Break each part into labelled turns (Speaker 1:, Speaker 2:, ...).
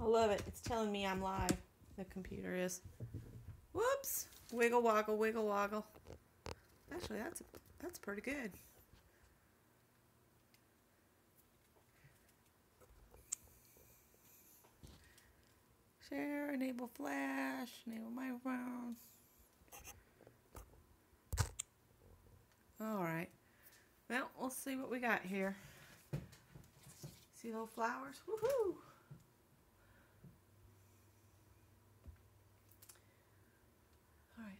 Speaker 1: I love it. It's telling me I'm live. The computer is. Whoops. Wiggle woggle, wiggle woggle. Actually, that's pretty good. Share, enable flash, enable microphone. All right. Well, we'll see what we got here. See those flowers? Woohoo! All right.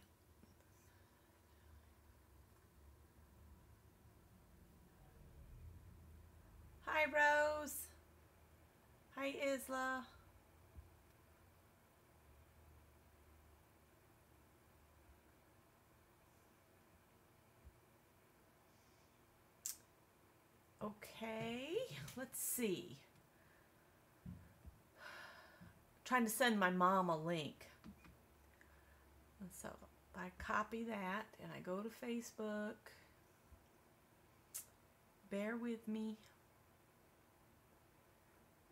Speaker 1: Hi, Rose. Hi, Isla. Okay, let's see. Trying to send my mom a link. And so I copy that and I go to Facebook. Bear with me.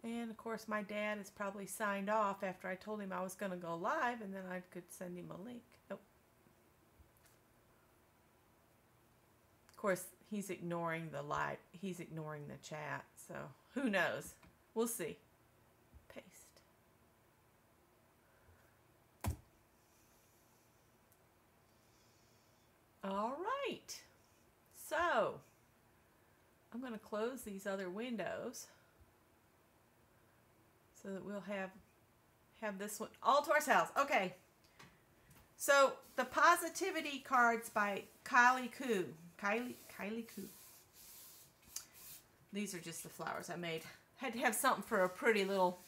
Speaker 1: And of course my dad is probably signed off after I told him I was going to go live, and then I could send him a link. Oh. Of course he's ignoring the live. He's ignoring the chat. So who knows? We'll see. Paste. All right. So I'm going to close these other windows so that we'll have this one all to ourselves. Okay. So the positivity cards by Kylie Koo. Kylie Koo. These are just the flowers I made. Had to have something for a pretty little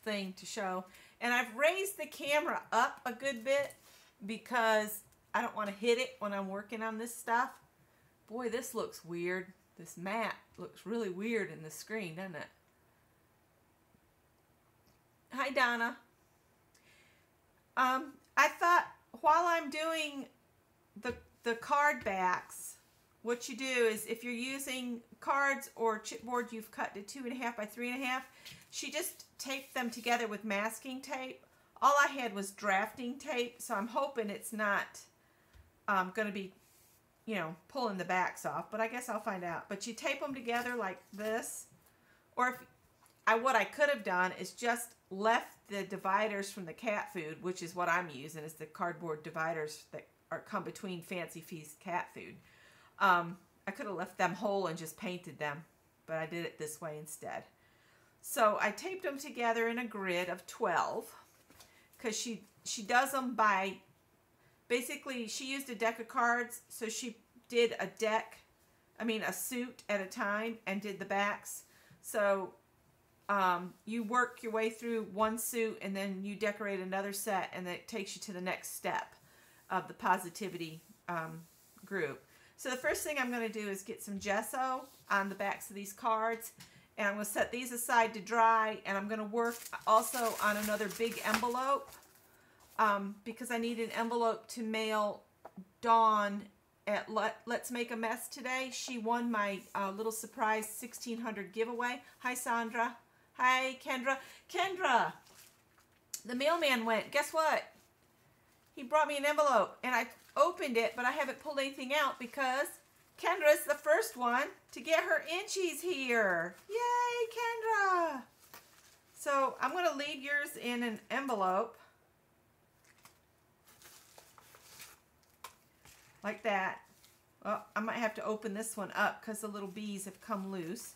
Speaker 1: thing to show. And I've raised the camera up a good bit because I don't want to hit it when I'm working on this stuff. Boy, this looks weird. This mat looks really weird in the screen, doesn't it? Hi, Donna. I thought while I'm doing the card backs, what you do is if you're using cards or chipboard you've cut to 2.5 by 3.5, she just taped them together with masking tape. All I had was drafting tape, so I'm hoping it's not going to be, you know, pulling the backs off, but I guess I'll find out. But you tape them together like this, or if what I could have done is just left the dividers from the cat food, which is what I'm using, is the cardboard dividers that come between Fancy Feast cat food. I could have left them whole and just painted them, but I did it this way instead. So I taped them together in a grid of 12 because she does them by, basically she used a deck of cards, so she did a suit at a time and did the backs. So you work your way through one suit and then you decorate another set, and that takes you to the next step of the positivity group. So the first thing I'm going to do is get some gesso on the backs of these cards, and I'm going to set these aside to dry, and I'm going to work also on another big envelope because I need an envelope to mail Dawn at Let's Make a Mess today. She won my little surprise 1600 giveaway. Hi, Sandra. Hi, Kendra. Kendra, the mailman went. Guess what? He brought me an envelope, and I opened it, but I haven't pulled anything out because Kendra's the first one to get her inchies here. Yay, Kendra! So I'm going to leave yours in an envelope like that. Well, I might have to open this one up because the little bees have come loose.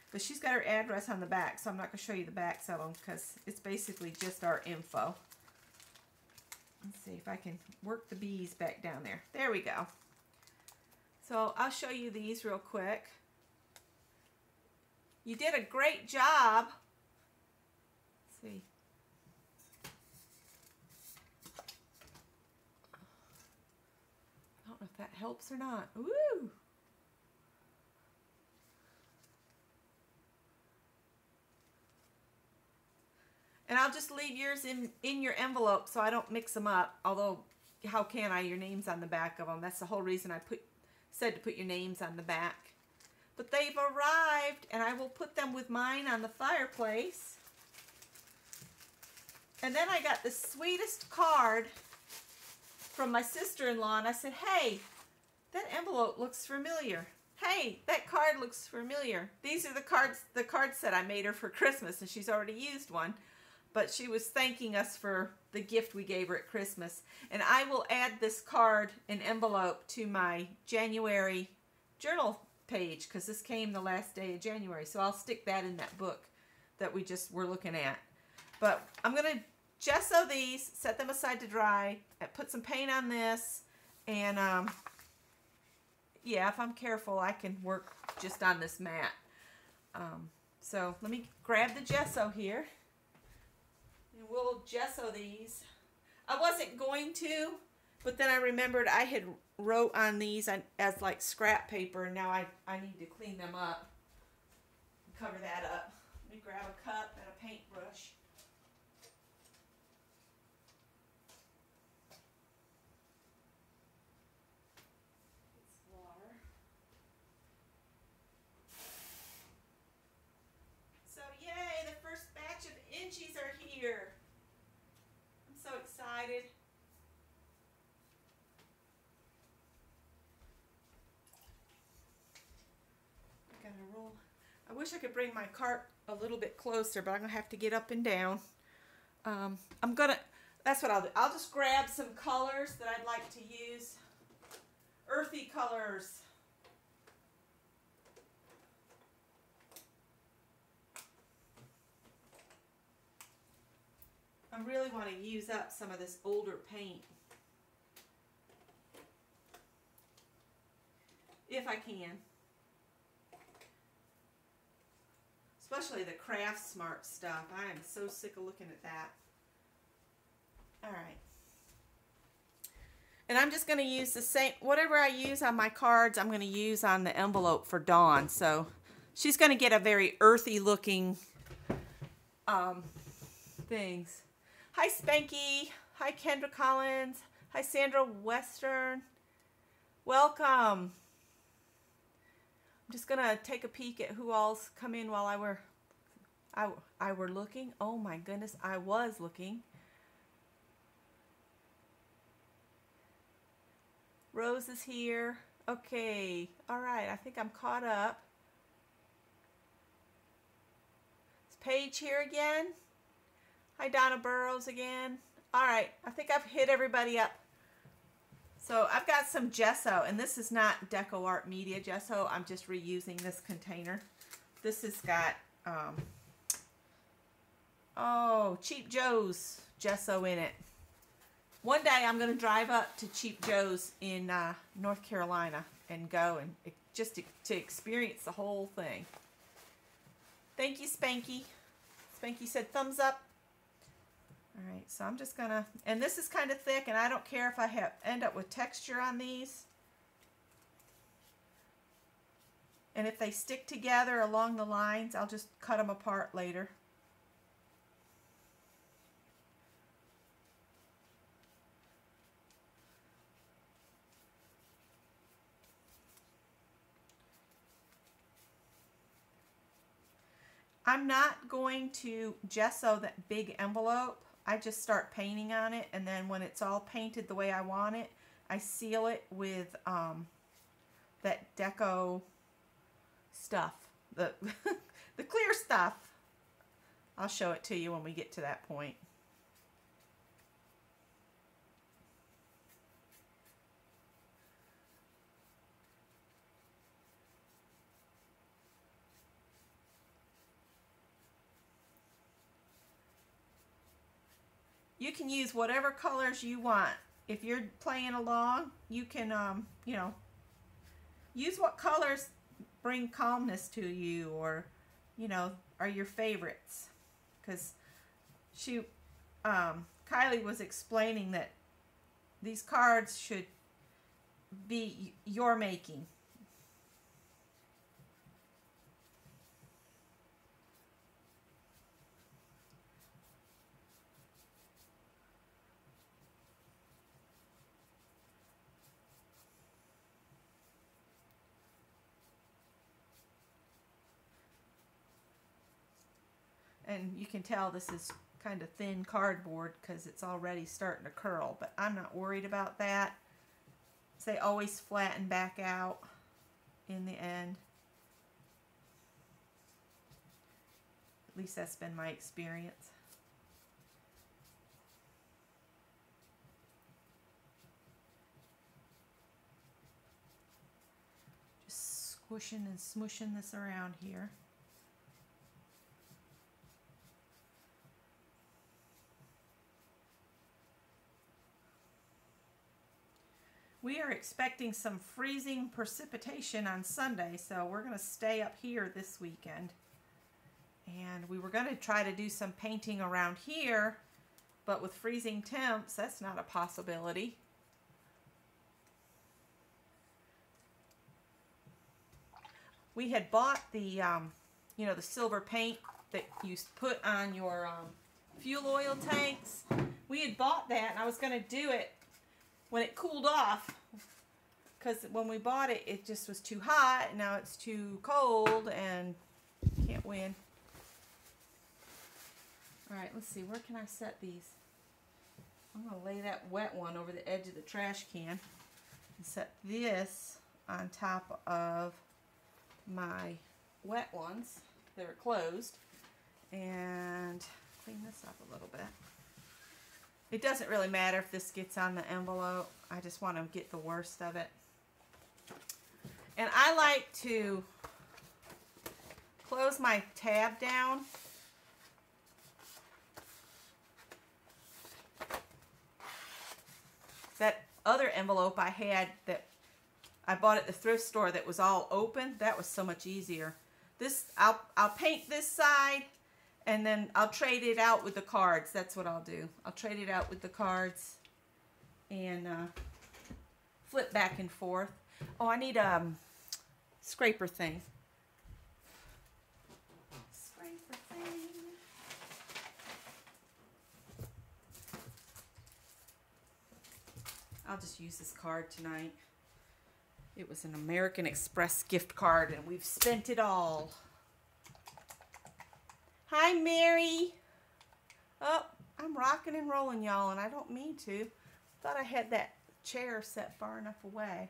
Speaker 1: But she's got her address on the back, so I'm not going to show you the backs of them because it's basically just our info. Let's see if I can work the bees back down there. There we go. So I'll show you these real quick. You did a great job. Let's see. I don't know if that helps or not. Woo! And I'll just leave yours in your envelope so I don't mix them up. Although, how can I? Your name's on the back of them. That's the whole reason I said to put your names on the back. But they've arrived, and I will put them with mine on the fireplace. And then I got the sweetest card from my sister-in-law, and I said, hey, that envelope looks familiar. Hey, that card looks familiar. These are the card set I made her for Christmas, and she's already used one. But she was thanking us for the gift we gave her at Christmas. And I will add this card and envelope to my January journal page, because this came the last day of January. So I'll stick that in that book that we just were looking at. But I'm going to gesso these, set them aside to dry, put some paint on this, and yeah, if I'm careful, I can work just on this mat. So let me grab the gesso here, and we'll gesso these. I wasn't going to, but then I remembered I had wrote on these as like scrap paper, and now I need to clean them up, cover that up. Let me grab a cup and a paintbrush. Inchies are here. I'm so excited. I gotta roll. I wish I could bring my cart a little bit closer, but I'm gonna have to get up and down. That's what I'll do. I'll just grab some colors that I'd like to use. Earthy colors. I really want to use up some of this older paint, if I can. Especially the Craft Smart stuff. I am so sick of looking at that. Alright. And I'm just going to use the same, whatever I use on my cards, I'm going to use on the envelope for Dawn. So she's going to get a very earthy looking things. Hi Spanky. Hi Kendra Collins. Hi Sandra Western. Welcome. I'm just going to take a peek at who all's come in while I were looking. Oh my goodness, I was looking. Rose is here. Okay. All right. I think I'm caught up. Is Paige here again? Hi, Donna Burrows again. All right. I think I've hit everybody up. So I've got some gesso, and this is not Deco Art Media gesso. I'm just reusing this container. This has got, Cheap Joe's gesso in it. One day I'm going to drive up to Cheap Joe's in North Carolina and go and just to experience the whole thing. Thank you, Spanky. Spanky said thumbs up. All right, so I'm just going to, and this is kind of thick, and I don't care if I end up with texture on these. And if they stick together along the lines, I'll just cut them apart later. I'm not going to gesso that big envelope. I just start painting on it, and then when it's all painted the way I want it, I seal it with that Deco stuff, the the clear stuff. I'll show it to you when we get to that point. You can use whatever colors you want. If you're playing along, you can, you know, use what colors bring calmness to you, or, you know, are your favorites. Because Kylie was explaining that these cards should be your making. And you can tell this is kind of thin cardboard because it's already starting to curl, but I'm not worried about that. They always flatten back out in the end. At least that's been my experience. Just squishing and smushing this around here. We are expecting some freezing precipitation on Sunday, so we're going to stay up here this weekend. And we were going to try to do some painting around here, but with freezing temps, that's not a possibility. We had bought the, you know, the silver paint that you put on your fuel oil tanks. We had bought that, and I was going to do it when it cooled off, because when we bought it, it just was too hot, and now it's too cold, and can't win. Alright, let's see, where can I set these? I'm going to lay that wet one over the edge of the trash can, and set this on top of my wet ones that are closed, and clean this up a little bit. It doesn't really matter if this gets on the envelope. I just want to get the worst of it. And I like to close my tab down. That other envelope I had that I bought at the thrift store that was all open, that was so much easier. This, I'll paint this side, and then I'll trade it out with the cards. That's what I'll do. I'll trade it out with the cards and flip back and forth. Oh, I need a scraper thing. Scraper thing. I'll just use this card tonight. It was an American Express gift card, and we've spent it all. Hi, Mary. Oh, I'm rocking and rolling, y'all, and I don't mean to. Thought I had that chair set far enough away.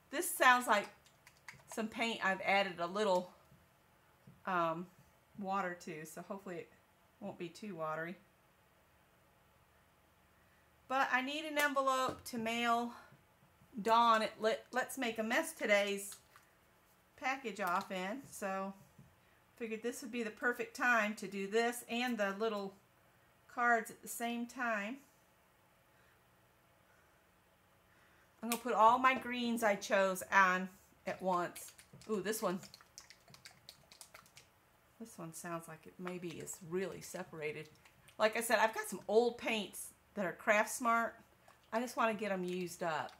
Speaker 1: This sounds like some paint I've added a little water to, so hopefully it won't be too watery. But I need an envelope to mail Dawn at Let's Make a Mess today's package off in, so figured this would be the perfect time to do this and the little cards at the same time. I'm going to put all my greens I chose on at once. Ooh, this one sounds like it maybe is really separated. Like I said, I've got some old paints that are Craft Smart. I just want to get them used up.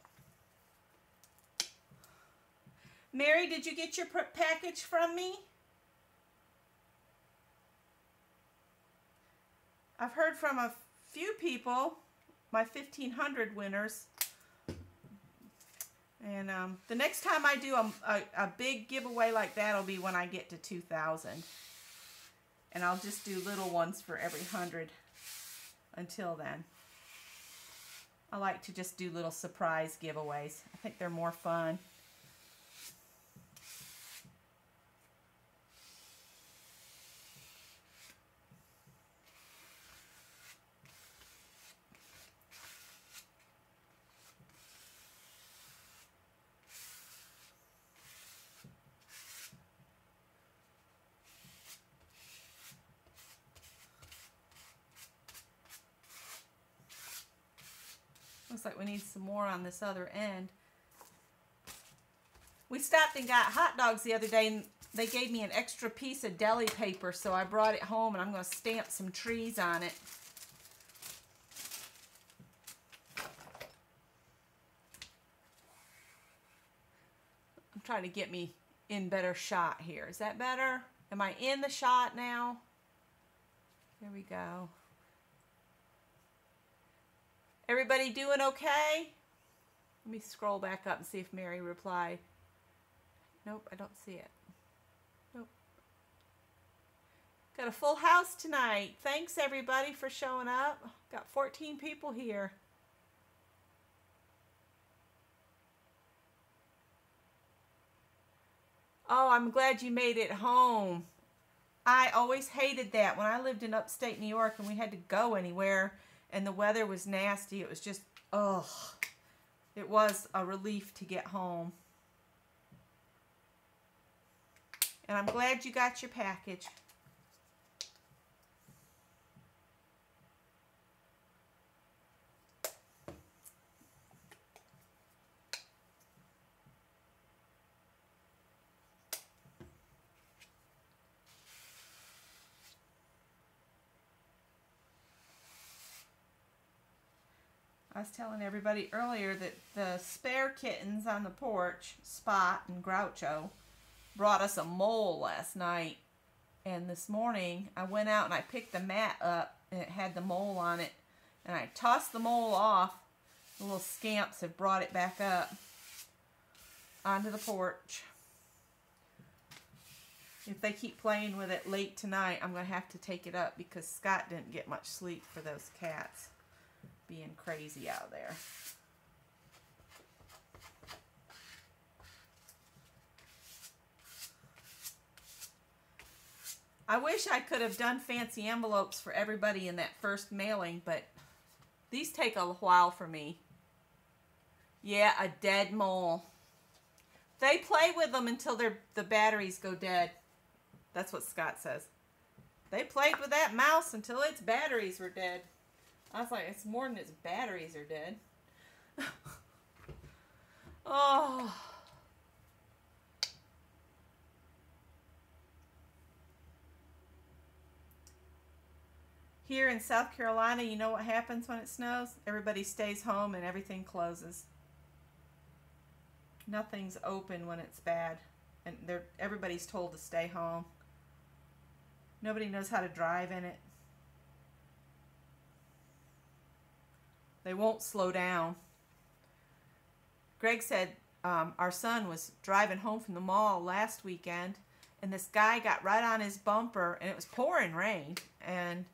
Speaker 1: Mary, did you get your package from me? I've heard from a few people, my 1500 winners. And the next time I do a big giveaway like that will be when I get to 2,000. And I'll just do little ones for every 100 until then. I like to just do little surprise giveaways. I think they're more fun. Looks like we need some more on this other end. We stopped and got hot dogs the other day, and they gave me an extra piece of deli paper, so I brought it home, and I'm going to stamp some trees on it. I'm trying to get me in better shot here. Is that better? Am I in the shot now? There we go. Everybody doing okay? Let me scroll back up and see if Mary replied. Nope, I don't see it. Got a full house tonight. Thanks everybody for showing up. Got 14 people here. Oh, I'm glad you made it home. I always hated that when I lived in upstate New York and we had to go anywhere and the weather was nasty. It was just, ugh. It was a relief to get home. And I'm glad you got your package. I was telling everybody earlier that the spare kittens on the porch, Spot and Groucho, brought us a mole last night. And this morning I went out and I picked the mat up and it had the mole on it. And I tossed the mole off. The little scamps have brought it back up onto the porch. If they keep playing with it late tonight, I'm going to have to take it up because Scott didn't get much sleep for those cats being crazy out there. I wish I could have done fancy envelopes for everybody in that first mailing, but these take a while for me. Yeah, a dead mole. They play with them until the batteries go dead. That's what Scott says. They played with that mouse until its batteries were dead. I was like, it's more than its batteries are dead. Oh. Here in South Carolina, you know what happens when it snows? Everybody stays home and everything closes. Nothing's open when it's bad. And everybody's told to stay home. Nobody knows how to drive in it. They won't slow down. Greg said our son was driving home from the mall last weekend and this guy got right on his bumper and it was pouring rain. And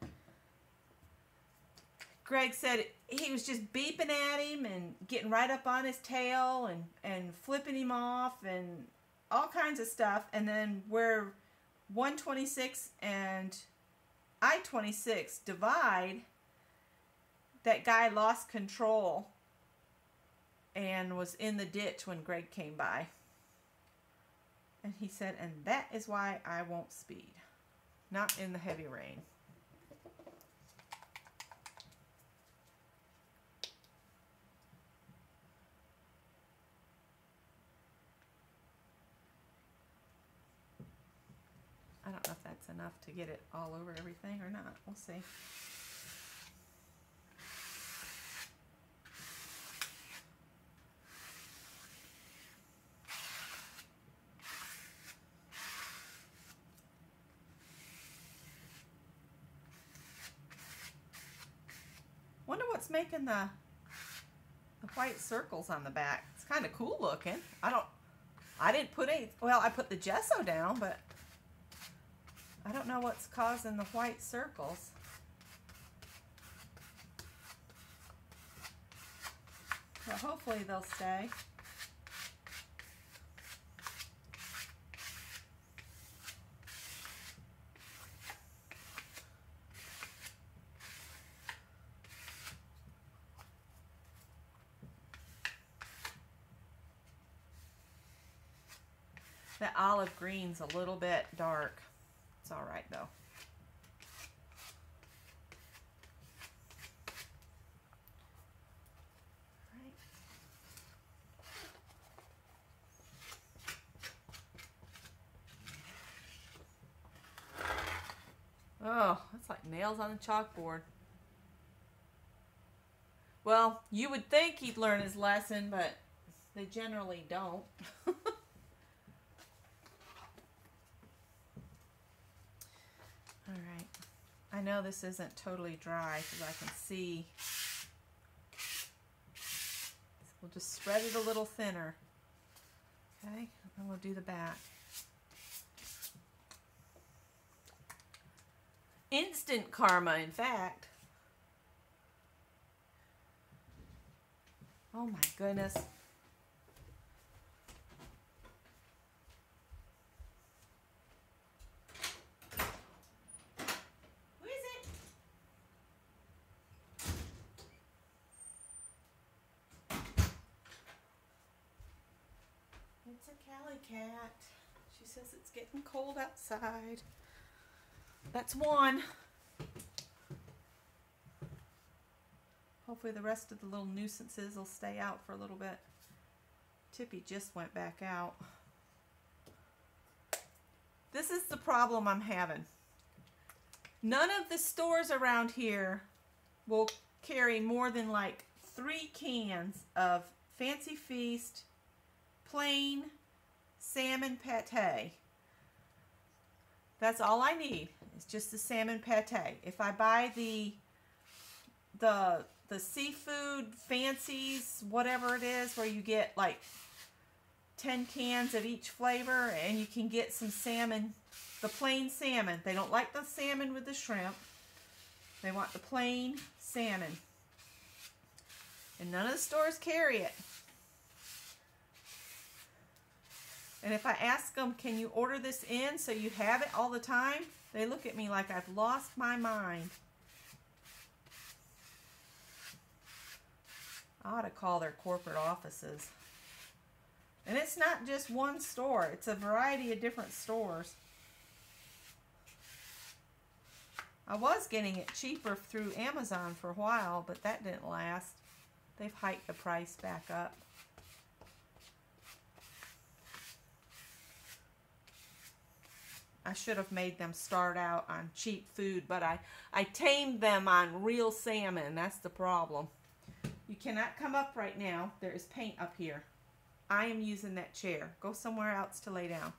Speaker 1: Greg said he was just beeping at him and getting right up on his tail and flipping him off and all kinds of stuff. And then where 126 and I-26 divide, that guy lost control and was in the ditch when Greg came by. And he said, and that is why I won't speed. Not in the heavy rain. I don't know if that's enough to get it all over everything or not. We'll see. Wonder what's making the white circles on the back. It's kind of cool looking. I didn't put any, well, I put the gesso down, but I don't know what's causing the white circles. Well, hopefully they'll stay. That olive green's a little bit dark. It's all right though. Oh, that's like nails on a chalkboard. Well, you would think he'd learn his lesson, but they generally don't. Alright, I know this isn't totally dry because I can see. So we'll just spread it a little thinner. Okay, and we'll do the back. Instant karma, in fact. Oh my goodness. Who is it? It's a Cali cat. She says it's getting cold outside. That's one. Hopefully the rest of the little nuisances will stay out for a little bit. Tippy just went back out. This is the problem I'm having. None of the stores around here will carry more than like 3 cans of Fancy Feast plain salmon pate. That's all I need. It's just the salmon pate. If I buy the seafood fancies, whatever it is, where you get like 10 cans of each flavor and you can get some salmon, the plain salmon. They don't like the salmon with the shrimp. They want the plain salmon. And none of the stores carry it. And if I ask them, can you order this in so you have it all the time? They look at me like I've lost my mind. I ought to call their corporate offices. And it's not just one store. It's a variety of different stores. I was getting it cheaper through Amazon for a while, but that didn't last. They've hiked the price back up. I should have made them start out on cheap food, but I tamed them on real salmon. That's the problem. You cannot come up right now. There is paint up here. I am using that chair. Go somewhere else to lay down.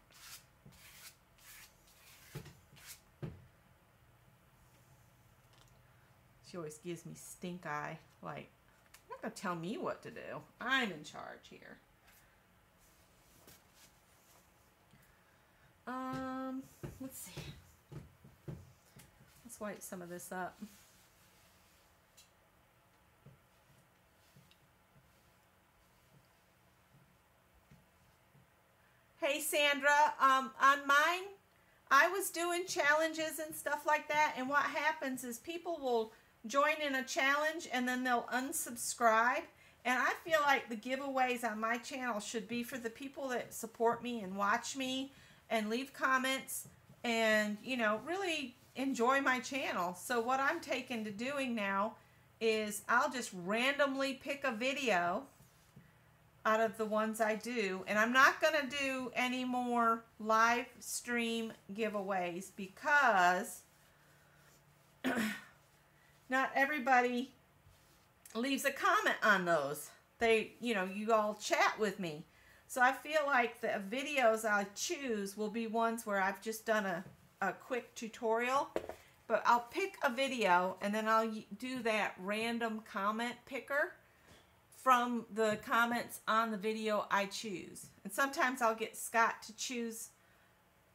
Speaker 1: She always gives me stink eye. Like, you're not going to tell me what to do. I'm in charge here. Let's see. Let's wipe some of this up. Hey Sandra, on mine, I was doing challenges and stuff like that, and what happens is people will join in a challenge and then they'll unsubscribe. And I feel like the giveaways on my channel should be for the people that support me and watch me and leave comments and, you know, really enjoy my channel. So what I'm taking to doing now is I'll just randomly pick a video out of the ones I do, and I'm not going to do any more live stream giveaways because not everybody leaves a comment on those. They, you know, you all chat with me. So I feel like the videos I choose will be ones where I've just done a quick tutorial. But I'll pick a video and then I'll do that random comment picker from the comments on the video I choose. And sometimes I'll get Scott to choose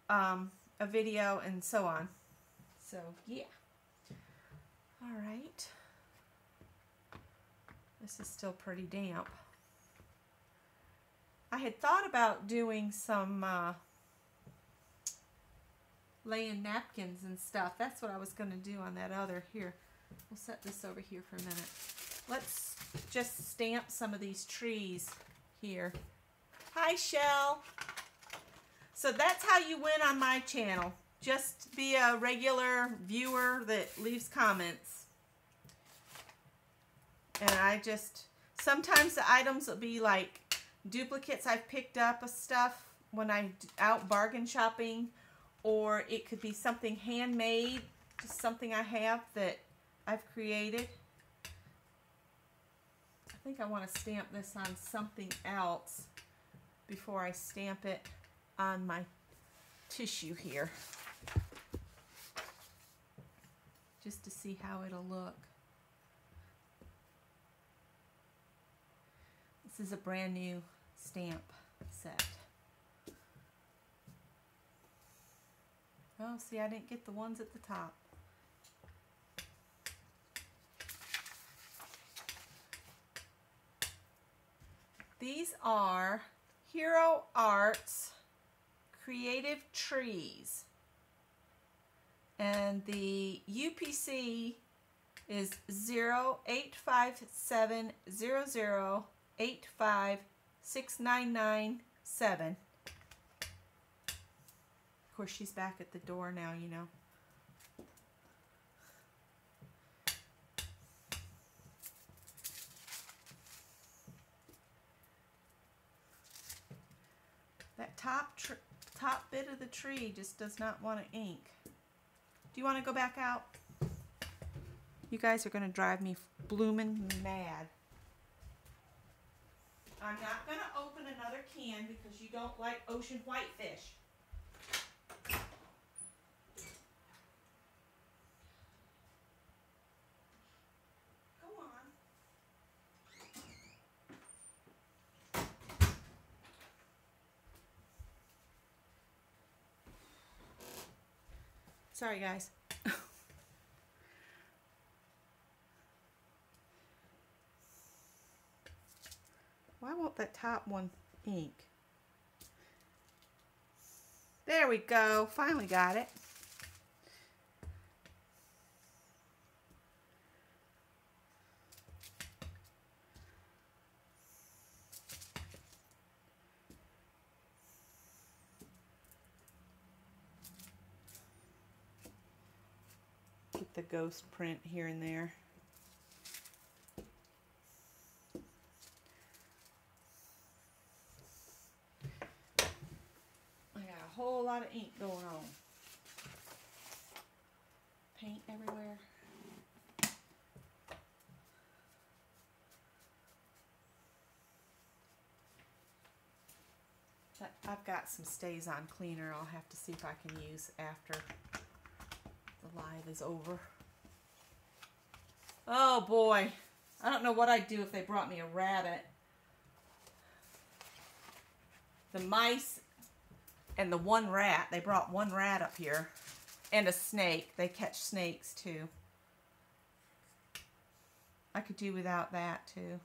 Speaker 1: a video and so on. So, yeah. All right. This is still pretty damp. I had thought about doing some laying napkins and stuff. That's what I was going to do on that other. Here, we'll set this over here for a minute. Let's just stamp some of these trees here. Hi, Shell. So that's how you win on my channel. Just be a regular viewer that leaves comments. And I just, sometimes the items will be like duplicates I've picked up of stuff when I'm out bargain shopping, or it could be something handmade, just something I have that I've created. I think I want to stamp this on something else before I stamp it on my tissue here, just to see how it'll look. This is a brand new stamp set. Oh, see, I didn't get the ones at the top. These are Hero Arts Creative Trees. And the UPC is 0857008569997. Of course, she's back at the door now, you know. That top bit of the tree just does not want to ink. Do you want to go back out? You guys are going to drive me blooming mad. I'm not going to open another can because you don't like ocean whitefish. Go on. Sorry, guys. Why won't that top one ink? There we go. Finally got it. Get the ghost print here and there. Whole lot of ink going on. Paint everywhere. But I've got some Stays On cleaner I'll have to see if I can use after the live is over. Oh boy. I don't know what I'd do if they brought me a rabbit. The mice and the one rat, they brought one rat up here, and a snake. They catch snakes too. I could do without that too.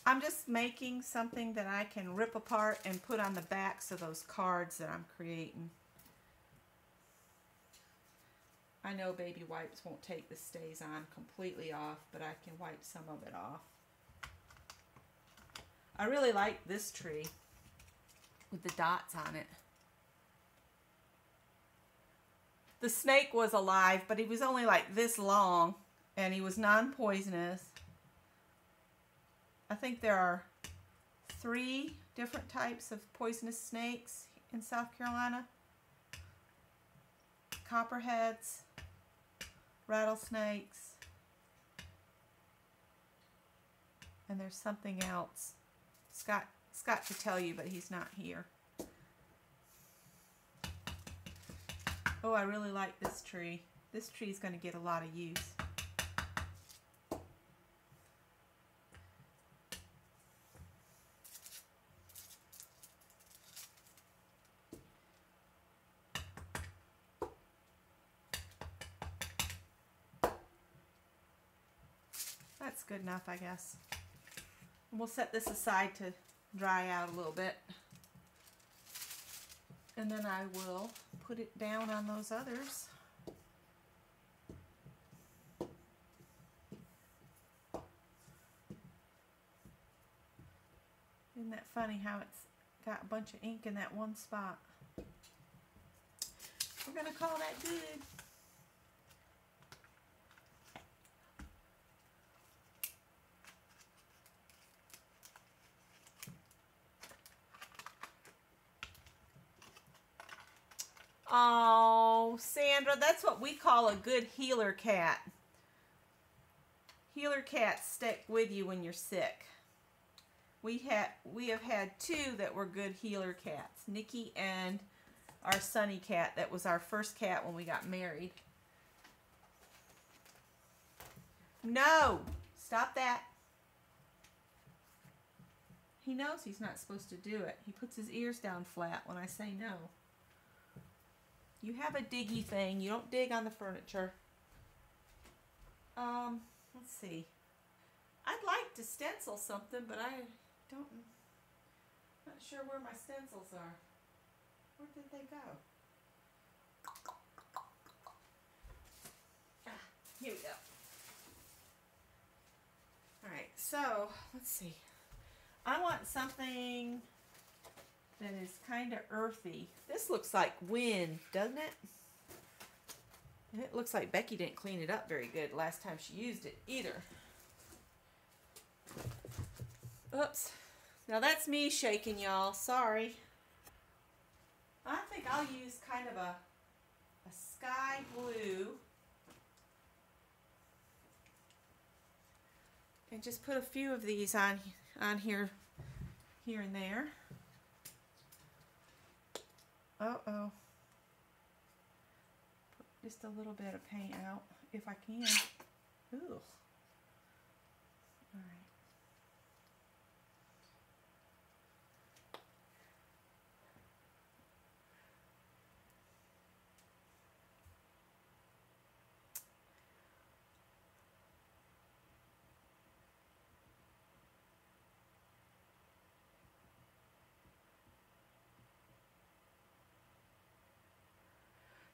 Speaker 1: I'm just making something that I can rip apart and put on the backs of those cards that I'm creating. I know baby wipes won't take the Stays On completely off, but I can wipe some of it off. I really like this tree with the dots on it. The snake was alive, but he was only like this long, and he was non-poisonous. I think there are 3 different types of poisonous snakes in South Carolina. Copperheads, rattlesnakes, and there's something else. Scott could tell you, but he's not here. Oh, I really like this tree. This tree is going to get a lot of use. That's good enough, I guess. And we'll set this aside to dry out a little bit. And then I will put it down on those others. Isn't that funny how it's got a bunch of ink in that one spot? We're going to call that good. Oh, Sandra, that's what we call a good healer cat. Healer cats stick with you when you're sick. We have had two that were good healer cats. Nikki and our Sunny cat. That was our first cat when we got married. No! Stop that. He knows he's not supposed to do it. He puts his ears down flat when I say no. You have a diggy thing. You don't dig on the furniture. Let's see. I'd like to stencil something, but I'm not sure where my stencils are. Where did they go? Here we go. Alright, so let's see. I want something that is kind of earthy. This looks like wind, doesn't it? And it looks like Becky didn't clean it up very good last time she used it either. Oops. Now that's me shaking, y'all. Sorry. I think I'll use kind of a sky blue. And just put a few of these on here and there. Uh-oh. Put just a little bit of paint out if I can. Ooh. All right.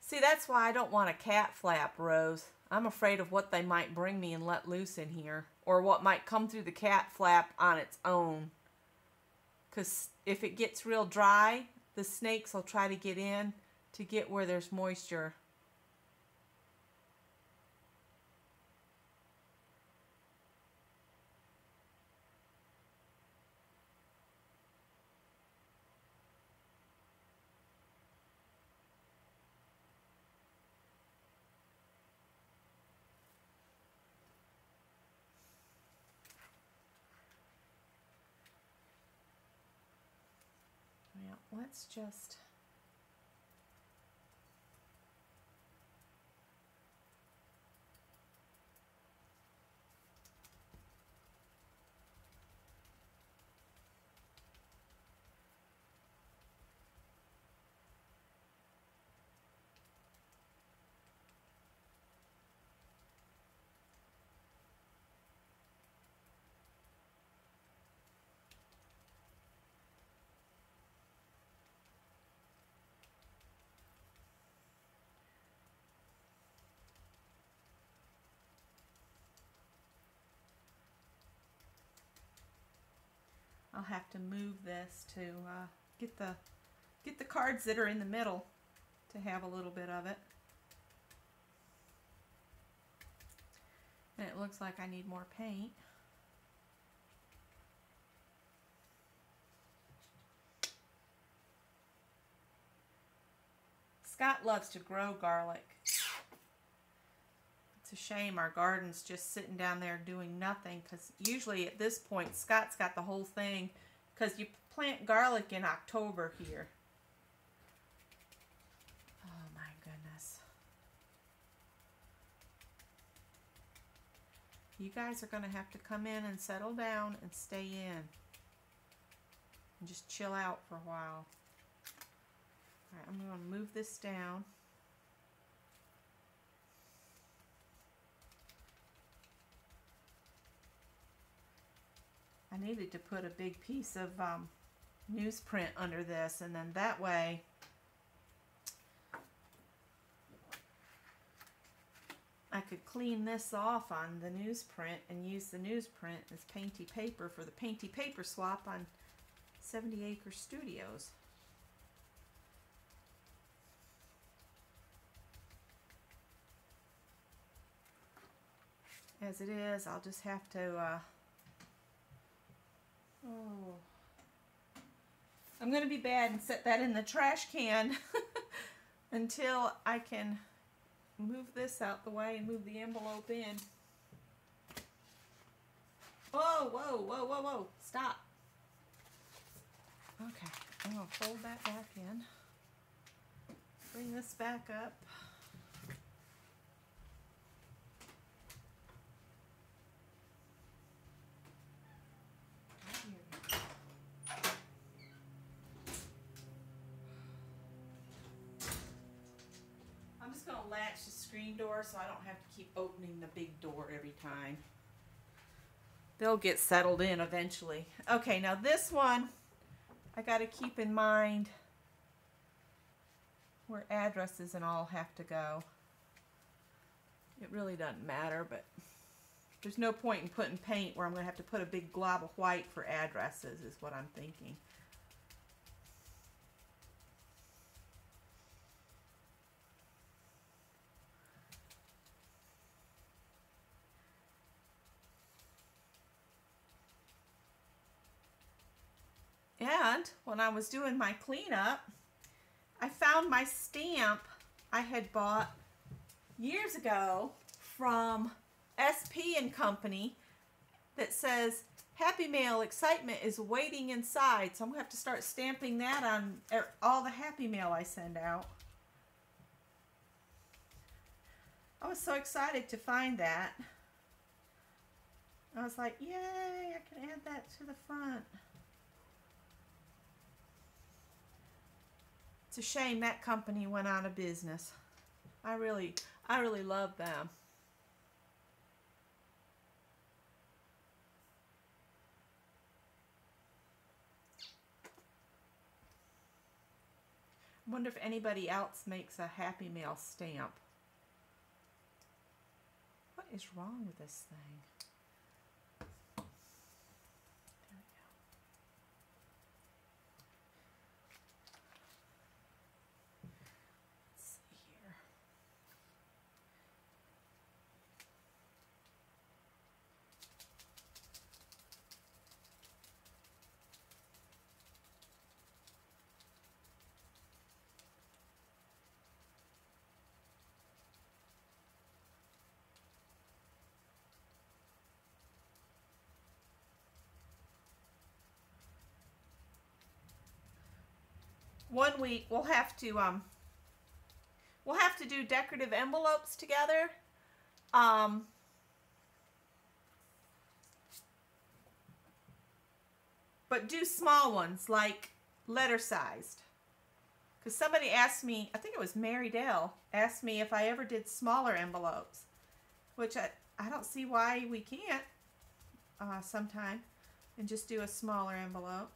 Speaker 1: See, that's why I don't want a cat flap, Rose. I'm afraid of what they might bring me and let loose in here. Or what might come through the cat flap on its own. Because if it gets real dry, the snakes will try to get in to get where there's moisture. Let's just I'll have to move this to get the cards that are in the middle to have a little bit of it. And it looks like I need more paint. Scott loves to grow garlic. It's a shame our garden's just sitting down there doing nothing, because usually at this point Scott's got the whole thing, because you plant garlic in October here. Oh my goodness. You guys are going to have to come in and settle down and stay in and just chill out for a while. Alright, I'm going to move this down. I needed to put a big piece of newsprint under this, and then that way I could clean this off on the newsprint and use the newsprint as painty paper for the painty paper swap on 70 Acre Studios. As it is, I'll just have to I'm going to be bad and set that in the trash can until I can move this out the way and move the envelope in. Whoa, whoa, whoa, whoa, whoa. Stop. Okay, I'm going to fold that back in. Bring this back up. I'm just going to latch the screen door so I don't have to keep opening the big door every time. They'll get settled in eventually. Okay, now this one, I got to keep in mind where addresses and all have to go. It really doesn't matter, but there's no point in putting paint where I'm going to have to put a big glob of white for addresses is what I'm thinking. And when I was doing my cleanup, I found my stamp I had bought years ago from SP and Company that says Happy Mail excitement is waiting inside. So I'm going to have to start stamping that on all the Happy Mail I send out. I was so excited to find that. I was like, yay, I can add that to the front. It's a shame that company went out of business. I really love them. I wonder if anybody else makes a Happy Mail stamp. What is wrong with this thing? There we go. Let's see here. One week we'll have to do decorative envelopes together. But do small ones, like letter sized. Because somebody asked me, I think it was Mary Dell, asked me if I ever did smaller envelopes, which I don't see why we can't sometime and just do a smaller envelope.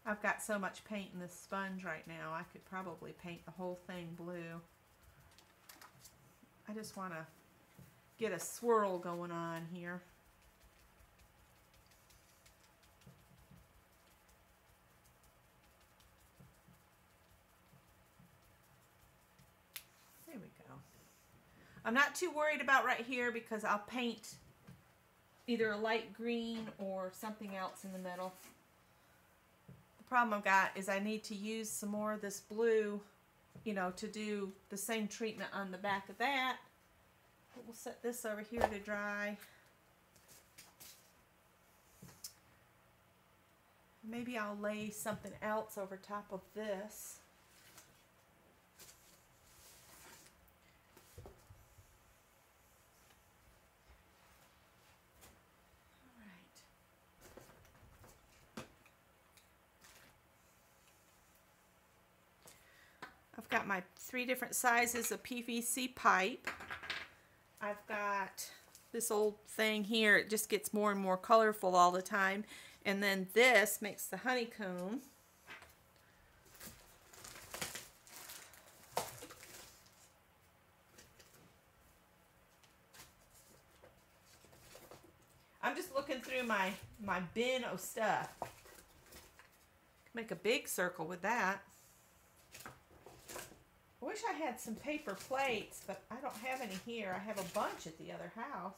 Speaker 1: I've got so much paint in this sponge right now, I could probably paint the whole thing blue. I just want to get a swirl going on here. There we go. I'm not too worried about right here because I'll paint either a light green or something else in the middle. The problem I've got is I need to use some more of this blue, you know, to do the same treatment on the back of that. But we'll set this over here to dry. Maybe I'll lay something else over top of this. I've got my 3 different sizes of PVC pipe. I've got this old thing here. It just gets more and more colorful all the time. And then this makes the honeycomb. I'm just looking through my bin of stuff. Come Make a big circle with that. I wish I had some paper plates, but I don't have any here. I have a bunch at the other house.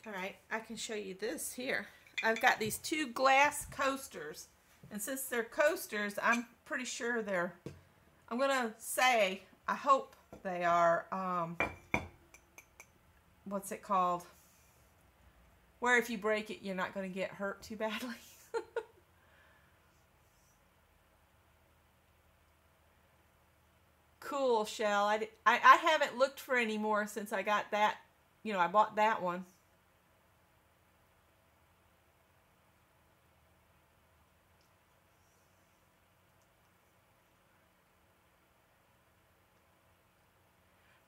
Speaker 1: All right, I can show you this here. I've got these 2 glass coasters. And since they're coasters, I'm pretty sure they're, I'm going to say, I hope they are, what's it called? Where if you break it, you're not going to get hurt too badly. Cool, Shell. I haven't looked for any more since I got that, you know, I bought that one.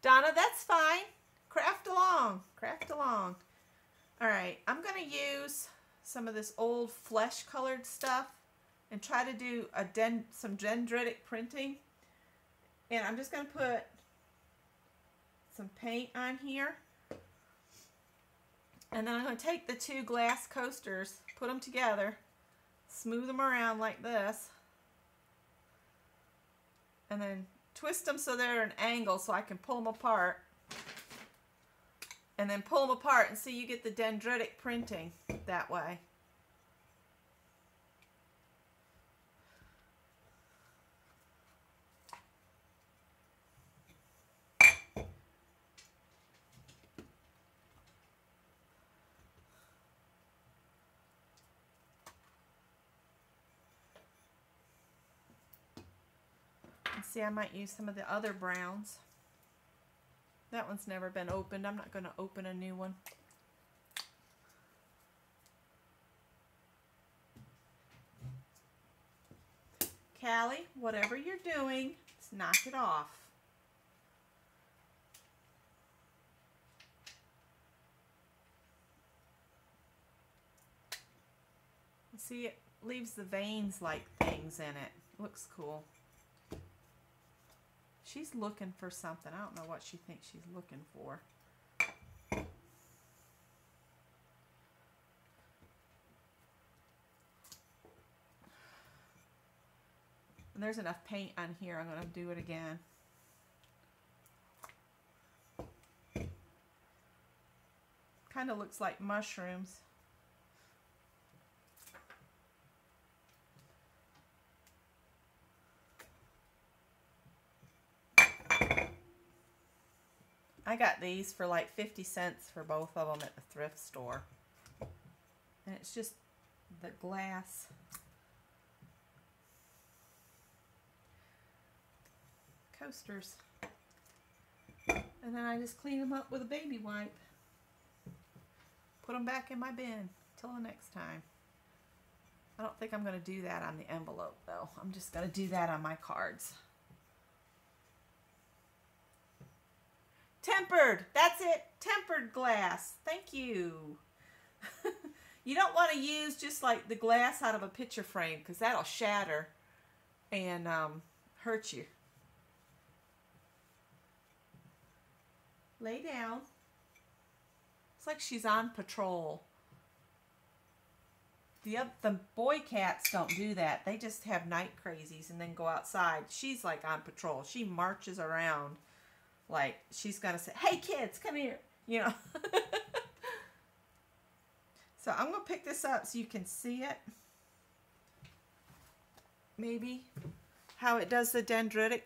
Speaker 1: Donna, that's fine. Craft along. Craft along. All right, I'm going to use some of this old flesh colored stuff and try to do some dendritic printing. And I'm just going to put some paint on here. And then I'm going to take the 2 glass coasters, put them together, smooth them around like this, and then twist them so they're at an angle so I can pull them apart. And then pull them apart and see you get the dendritic printing that way. See, I might use some of the other browns. That one's never been opened. I'm not going to open a new one. Callie, whatever you're doing, just knock it off. See, it leaves the veins like things in it. Looks cool. She's looking for something. I don't know what she thinks she's looking for. And there's enough paint on here. I'm going to do it again. Kind of looks like mushrooms. I got these for like 50 cents for both of them at the thrift store. And it's just the glass. Coasters. And then I just clean them up with a baby wipe. Put them back in my bin till the next time. I don't think I'm going to do that on the envelope though. I'm just going to do that on my cards. Tempered. That's it. Tempered glass. Thank you. You don't want to use just like the glass out of a picture frame because that'll shatter and hurt you. Lay down. It's like she's on patrol. The boy cats don't do that. They just have night crazies and then go outside. She's like on patrol. She marches around. Like, she's going to say, hey, kids, come here, you know. So I'm going to pick this up so you can see it. Maybe how it does the dendritic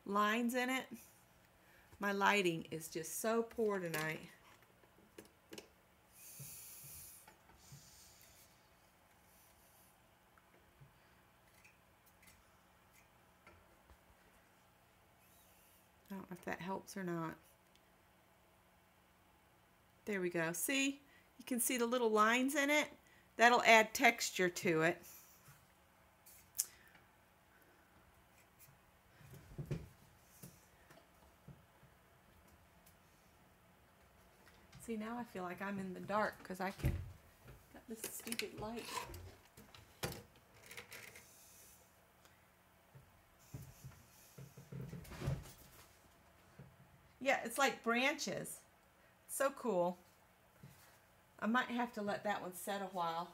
Speaker 1: lines in it. My lighting is just so poor tonight. I don't know if that helps or not. There we go. See? You can see the little lines in it. That'll add texture to it. See, now I feel like I'm in the dark because I can got this stupid light. Yeah, it's like branches. So cool. I might have to let that one set a while.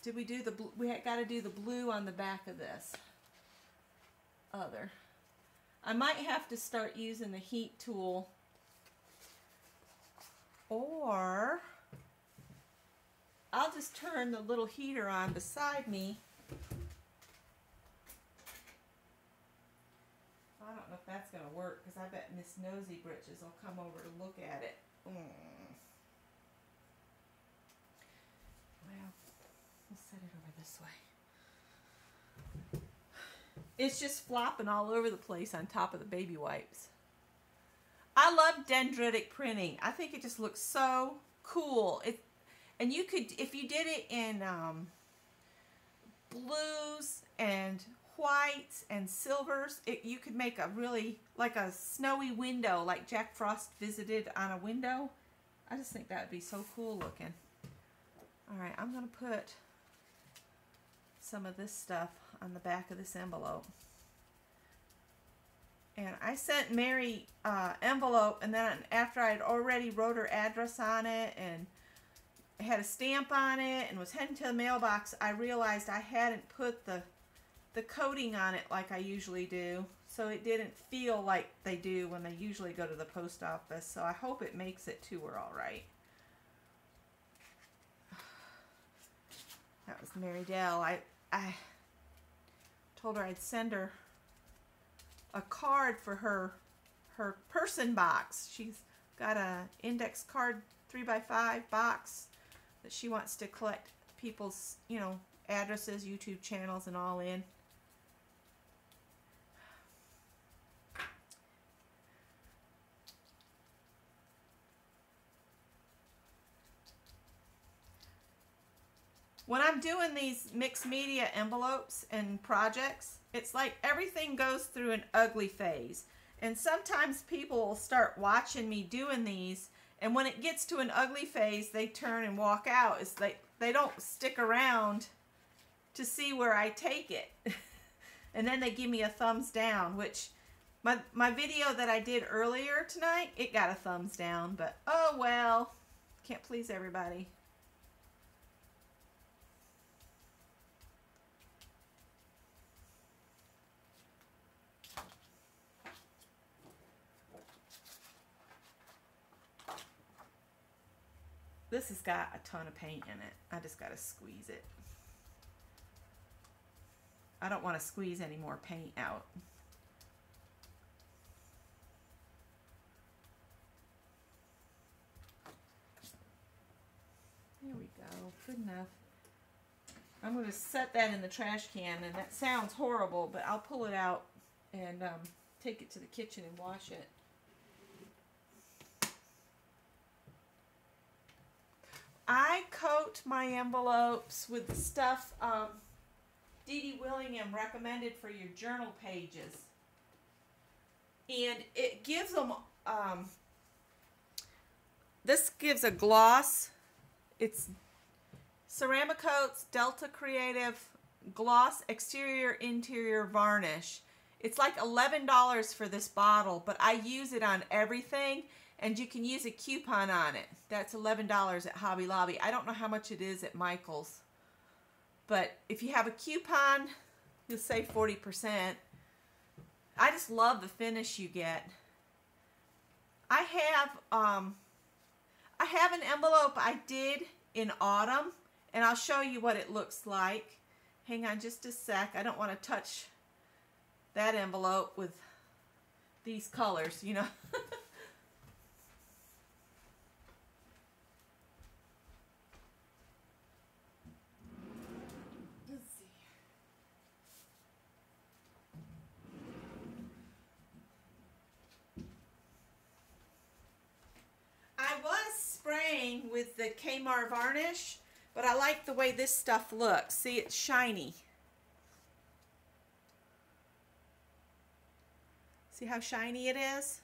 Speaker 1: Did we do the, we got to do the blue on the back of this other. I might have to start using the heat tool, or I'll just turn the little heater on beside me. I don't know if that's going to work, because I bet Miss Nosy Britches will come over to look at it. Well, we'll set it over this way. It's just flopping all over the place on top of the baby wipes. I love dendritic printing. I think it just looks so cool. And you could, if you did it in blues and whites and silvers, you could make a really, like a snowy window, like Jack Frost visited on a window. I just think that would be so cool looking. All right, I'm going to put some of this stuff on the back of this envelope. And I sent Mary envelope, and then after I'd already wrote her address on it and had a stamp on it and was heading to the mailbox, I realized I hadn't put the coating on it like I usually do, so it didn't feel like they do when they usually go to the post office. So I hope it makes it to her all right. That was Mary Dell. I told her I'd send her a card for her person box. She's got a index card 3x5 box that she wants to collect people's, you know, addresses, YouTube channels, and all in. When I'm doing these mixed media envelopes and projects, it's like everything goes through an ugly phase. And sometimes people will start watching me doing these, and when it gets to an ugly phase, they turn and walk out. It's like they don't stick around to see where I take it. And then they give me a thumbs down, which my video that I did earlier tonight, it got a thumbs down, but oh well, can't please everybody. This has got a ton of paint in it. I just got to squeeze it. I don't want to squeeze any more paint out. There we go. Good enough. I'm going to set that in the trash can, and that sounds horrible, but I'll pull it out and take it to the kitchen and wash it. I coat my envelopes with the stuff Dee Dee Willingham recommended for your journal pages. And it gives them, this gives a gloss. It's Ceramicoats Delta Creative Gloss Exterior Interior Varnish. It's like $11 for this bottle, but I use it on everything. And you can use a coupon on it. That's $11 at Hobby Lobby. I don't know how much it is at Michael's. But if you have a coupon, you'll save 40%. I just love the finish you get. I have an envelope I did in autumn, and I'll show you what it looks like. Hang on just a sec. I don't want to touch that envelope with these colors, you know. With the Kmart varnish, but I like the way this stuff looks. See, it's shiny. See how shiny it is?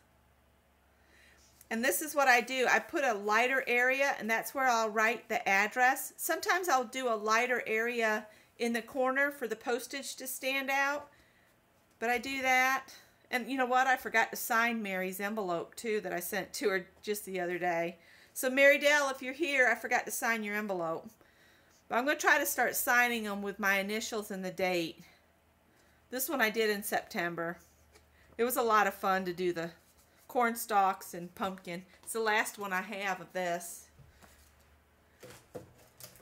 Speaker 1: And this is what I do. I put a lighter area, and that's where I'll write the address. Sometimes I'll do a lighter area in the corner for the postage to stand out, but I do that. And you know what? I forgot to sign Mary's envelope too that I sent to her just the other day. So Mary Dell, if you're here, I forgot to sign your envelope. But I'm going to try to start signing them with my initials and the date. This one I did in September. It was a lot of fun to do the corn stalks and pumpkin. It's the last one I have of this.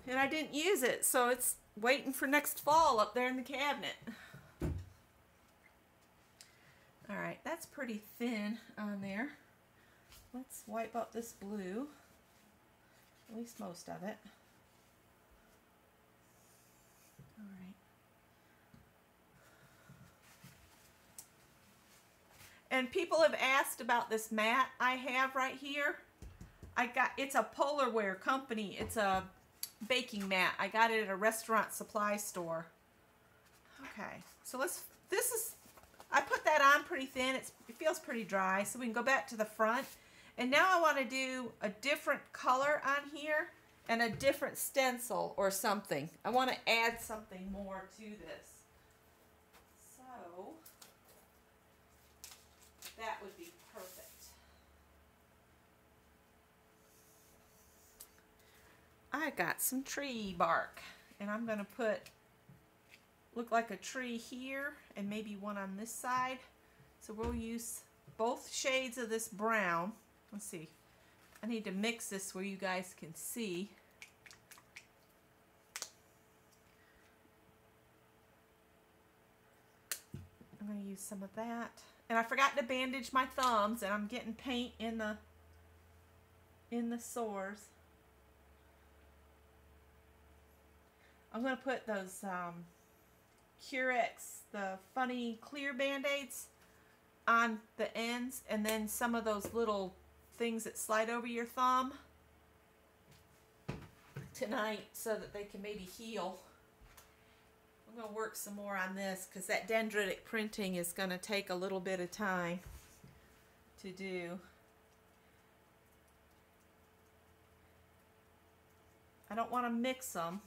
Speaker 1: And I didn't use it, so it's waiting for next fall up there in the cabinet. Alright, that's pretty thin on there. Let's wipe up this blue. At least most of it. Alright. And people have asked about this mat I have right here. It's a Polarware company. It's a baking mat. I got it at a restaurant supply store. Okay, so I put that on pretty thin. It feels pretty dry, so we can go back to the front. And now I want to do a different color on here and a different stencil or something. I want to add something more to this. So that would be perfect. I got some tree bark, and I'm going to look like a tree here and maybe one on this side. So we'll use both shades of this brown. Let's see. I need to mix this where you guys can see. I'm going to use some of that. And I forgot to bandage my thumbs, and I'm getting paint in the sores. I'm going to put those Curex, the funny clear band-aids, on the ends, and then some of those little things that slide over your thumb tonight so that they can maybe heal. I'm going to work some more on this because that dendritic printing is going to take a little bit of time to do. I don't want to mix them.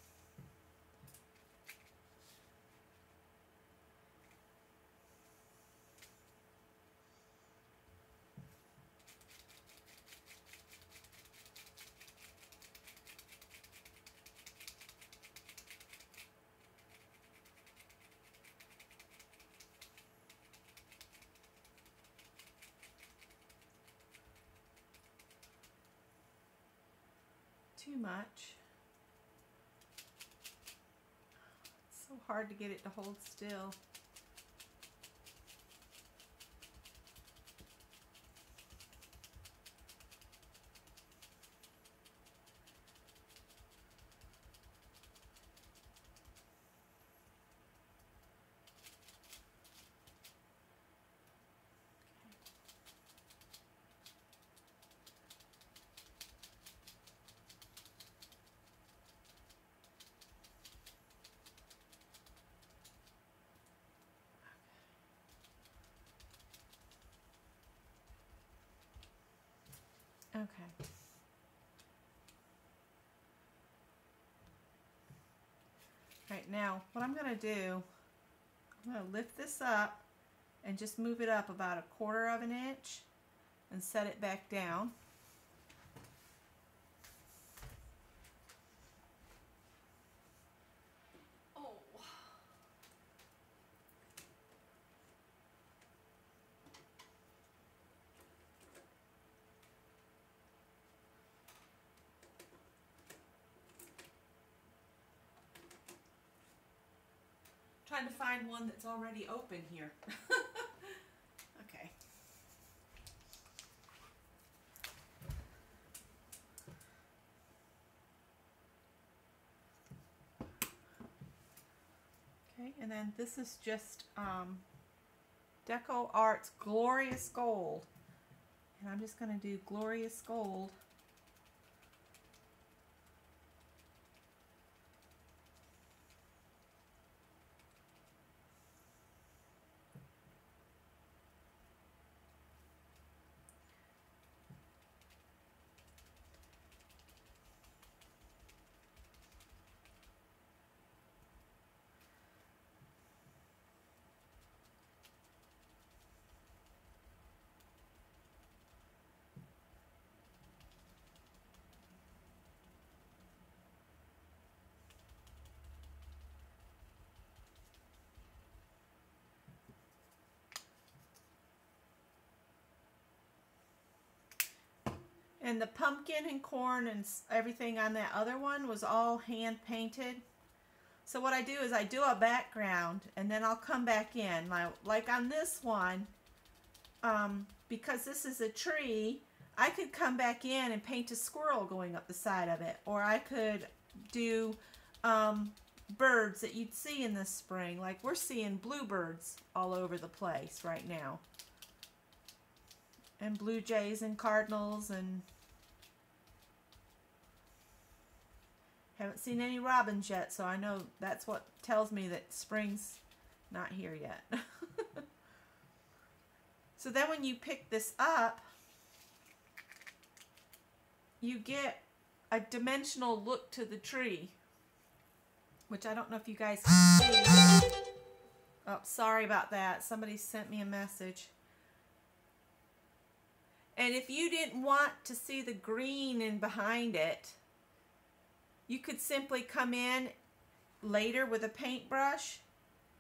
Speaker 1: Too much. It's so hard to get it to hold still. Okay. Right now, what I'm going to do, I'm going to lift this up and just move it up about 1/4 of an inch and set it back down. Trying to find one that's already open here. Okay. Okay, and then this is just Deco Arts Glorious Gold. And I'm just going to do Glorious Gold. And the pumpkin and corn and everything on that other one was all hand painted. So what I do is I do a background and then I'll come back in. Like on this one, because this is a tree, I could come back in and paint a squirrel going up the side of it. Or I could do birds that you'd see in the spring. Like we're seeing bluebirds all over the place right now. And blue jays and cardinals, and haven't seen any robins yet, so I know that's what tells me that spring's not here yet. So then when you pick this up, you get a dimensional look to the tree, which I don't know if you guys can see. Oh, sorry about that. Somebody sent me a message. And if you didn't want to see the green in behind it, you could simply come in later with a paintbrush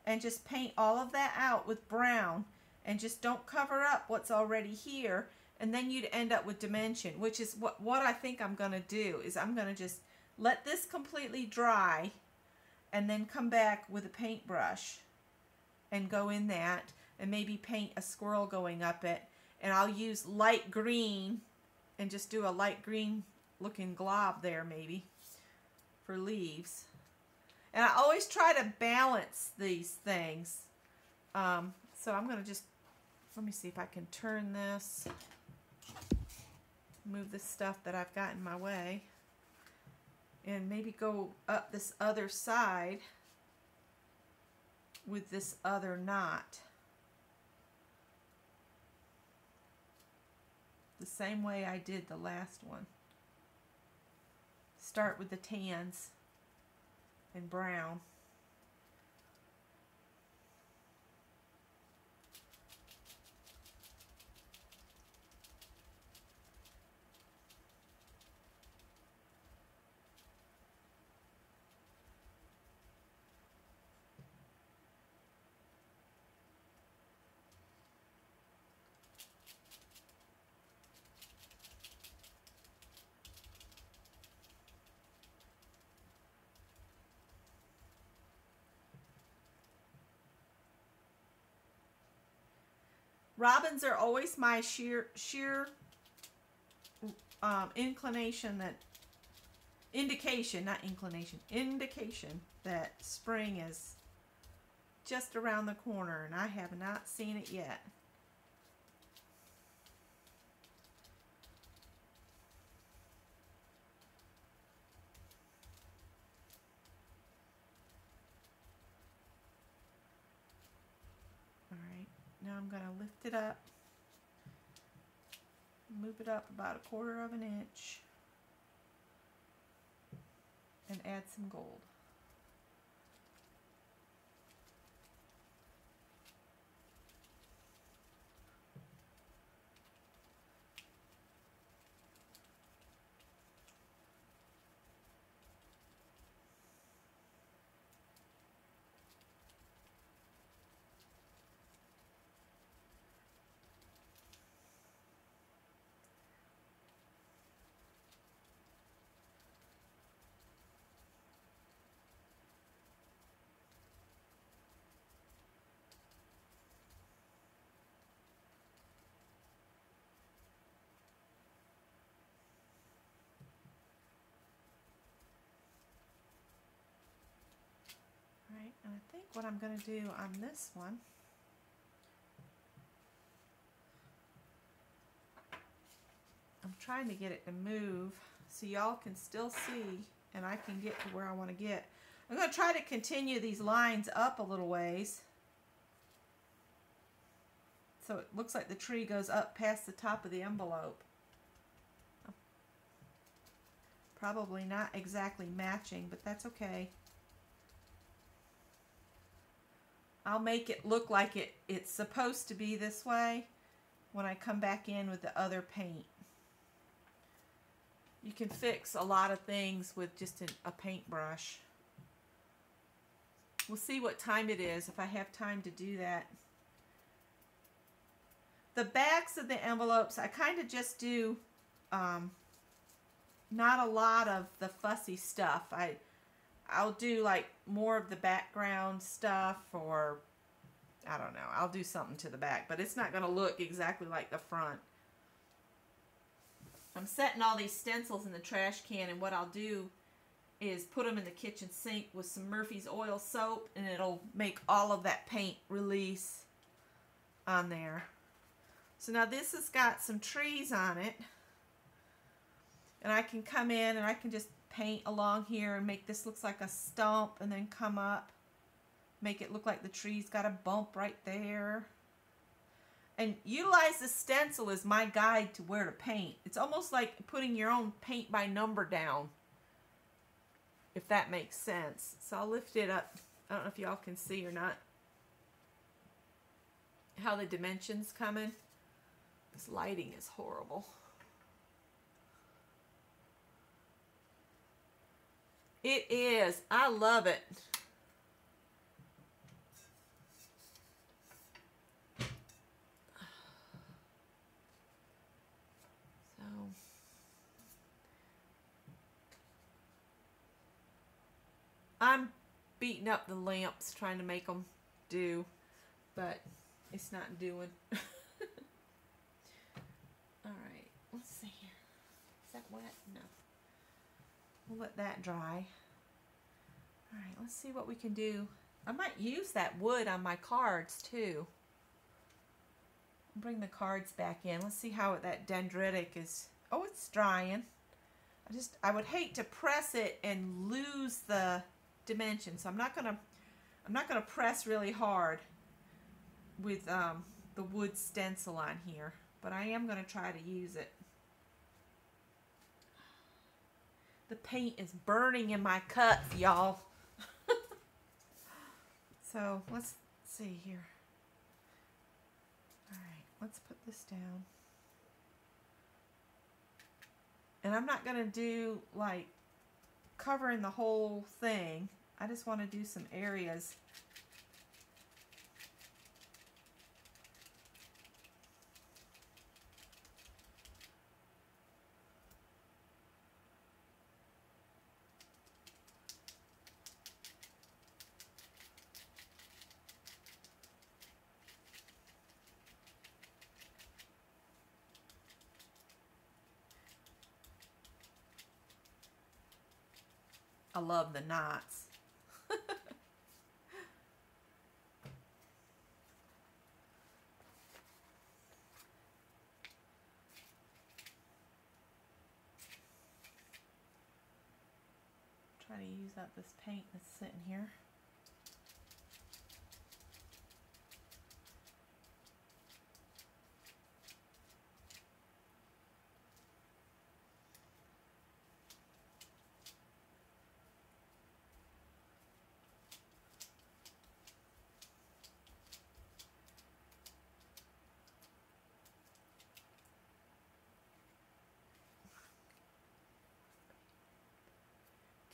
Speaker 1: and just paint all of that out with brown and just don't cover up what's already here, and then you'd end up with dimension, which is what I think I'm going to do. Is I'm going to just let this completely dry and then come back with a paintbrush and go in that and maybe paint a squirrel going up it. And I'll use light green and just do a light green looking glob there maybe for leaves. And I always try to balance these things. So I'm going to just, let me see if I can turn this, move this stuff that I've got in my way, and maybe go up this other side with this other knot. The same way I did the last one. Start with the tans and brown. Robins are always my sheer indication that spring is just around the corner, and I have not seen it yet. Now I'm going to lift it up, move it up about 1/4 of an inch, and add some gold. Alright, and I think what I'm going to do on this one, I'm trying to get it to move so y'all can still see and I can get to where I want to get. I'm going to try to continue these lines up a little ways so it looks like the tree goes up past the top of the envelope. Probably not exactly matching, but that's okay. I'll make it look like it's supposed to be this way when I come back in with the other paint. You can fix a lot of things with just a paintbrush. We'll see what time it is, if I have time to do that. The backs of the envelopes, I kind of just do not a lot of the fussy stuff. I'll do like more of the background stuff, or I don't know, I'll do something to the back, but it's not going to look exactly like the front. I'm setting all these stencils in the trash can, and what I'll do is put them in the kitchen sink with some Murphy's Oil soap, and it'll make all of that paint release on there. So now this has got some trees on it, and I can come in and I can just paint along here and make this look like a stump, and then come up, make it look like the tree's got a bump right there. And utilize the stencil as my guide to where to paint. It's almost like putting your own paint by number down, if that makes sense. So I'll lift it up. I don't know if y'all can see or not how the dimensions come in. This lighting is horrible. It is. I love it. So I'm beating up the lamps trying to make them do, but it's not doing. Alright, let's see here. Is that wet? No. We'll let that dry. Alright, let's see what we can do. I might use that wood on my cards too. Bring the cards back in. Let's see how that dendritic is. Oh, it's drying. I would hate to press it and lose the dimension, so I'm not gonna press really hard with the wood stencil on here, but I am gonna try to use it. The paint is burning in my cuts, y'all. So let's see here. All right, let's put this down. And I'm not gonna do like covering the whole thing. I just want to do some areas. I love the knots. Try to use up this paint that's sitting here.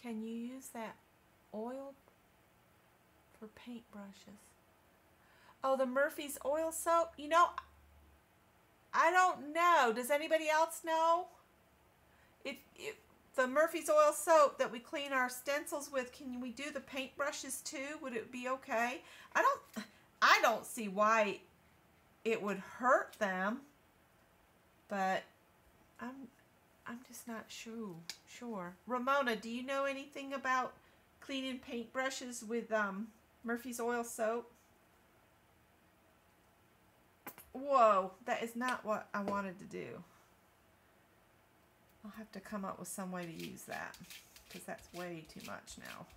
Speaker 1: Can you use that oil for paintbrushes? Oh, the Murphy's Oil soap? You know, I don't know. Does anybody else know? If the Murphy's Oil soap that we clean our stencils with, can we do the paintbrushes too? Would it be okay? I don't see why it would hurt them, but I'm just not sure. Ramona, do you know anything about cleaning paintbrushes with Murphy's Oil soap? Whoa, that is not what I wanted to do. I'll have to come up with some way to use that, because that's way too much now.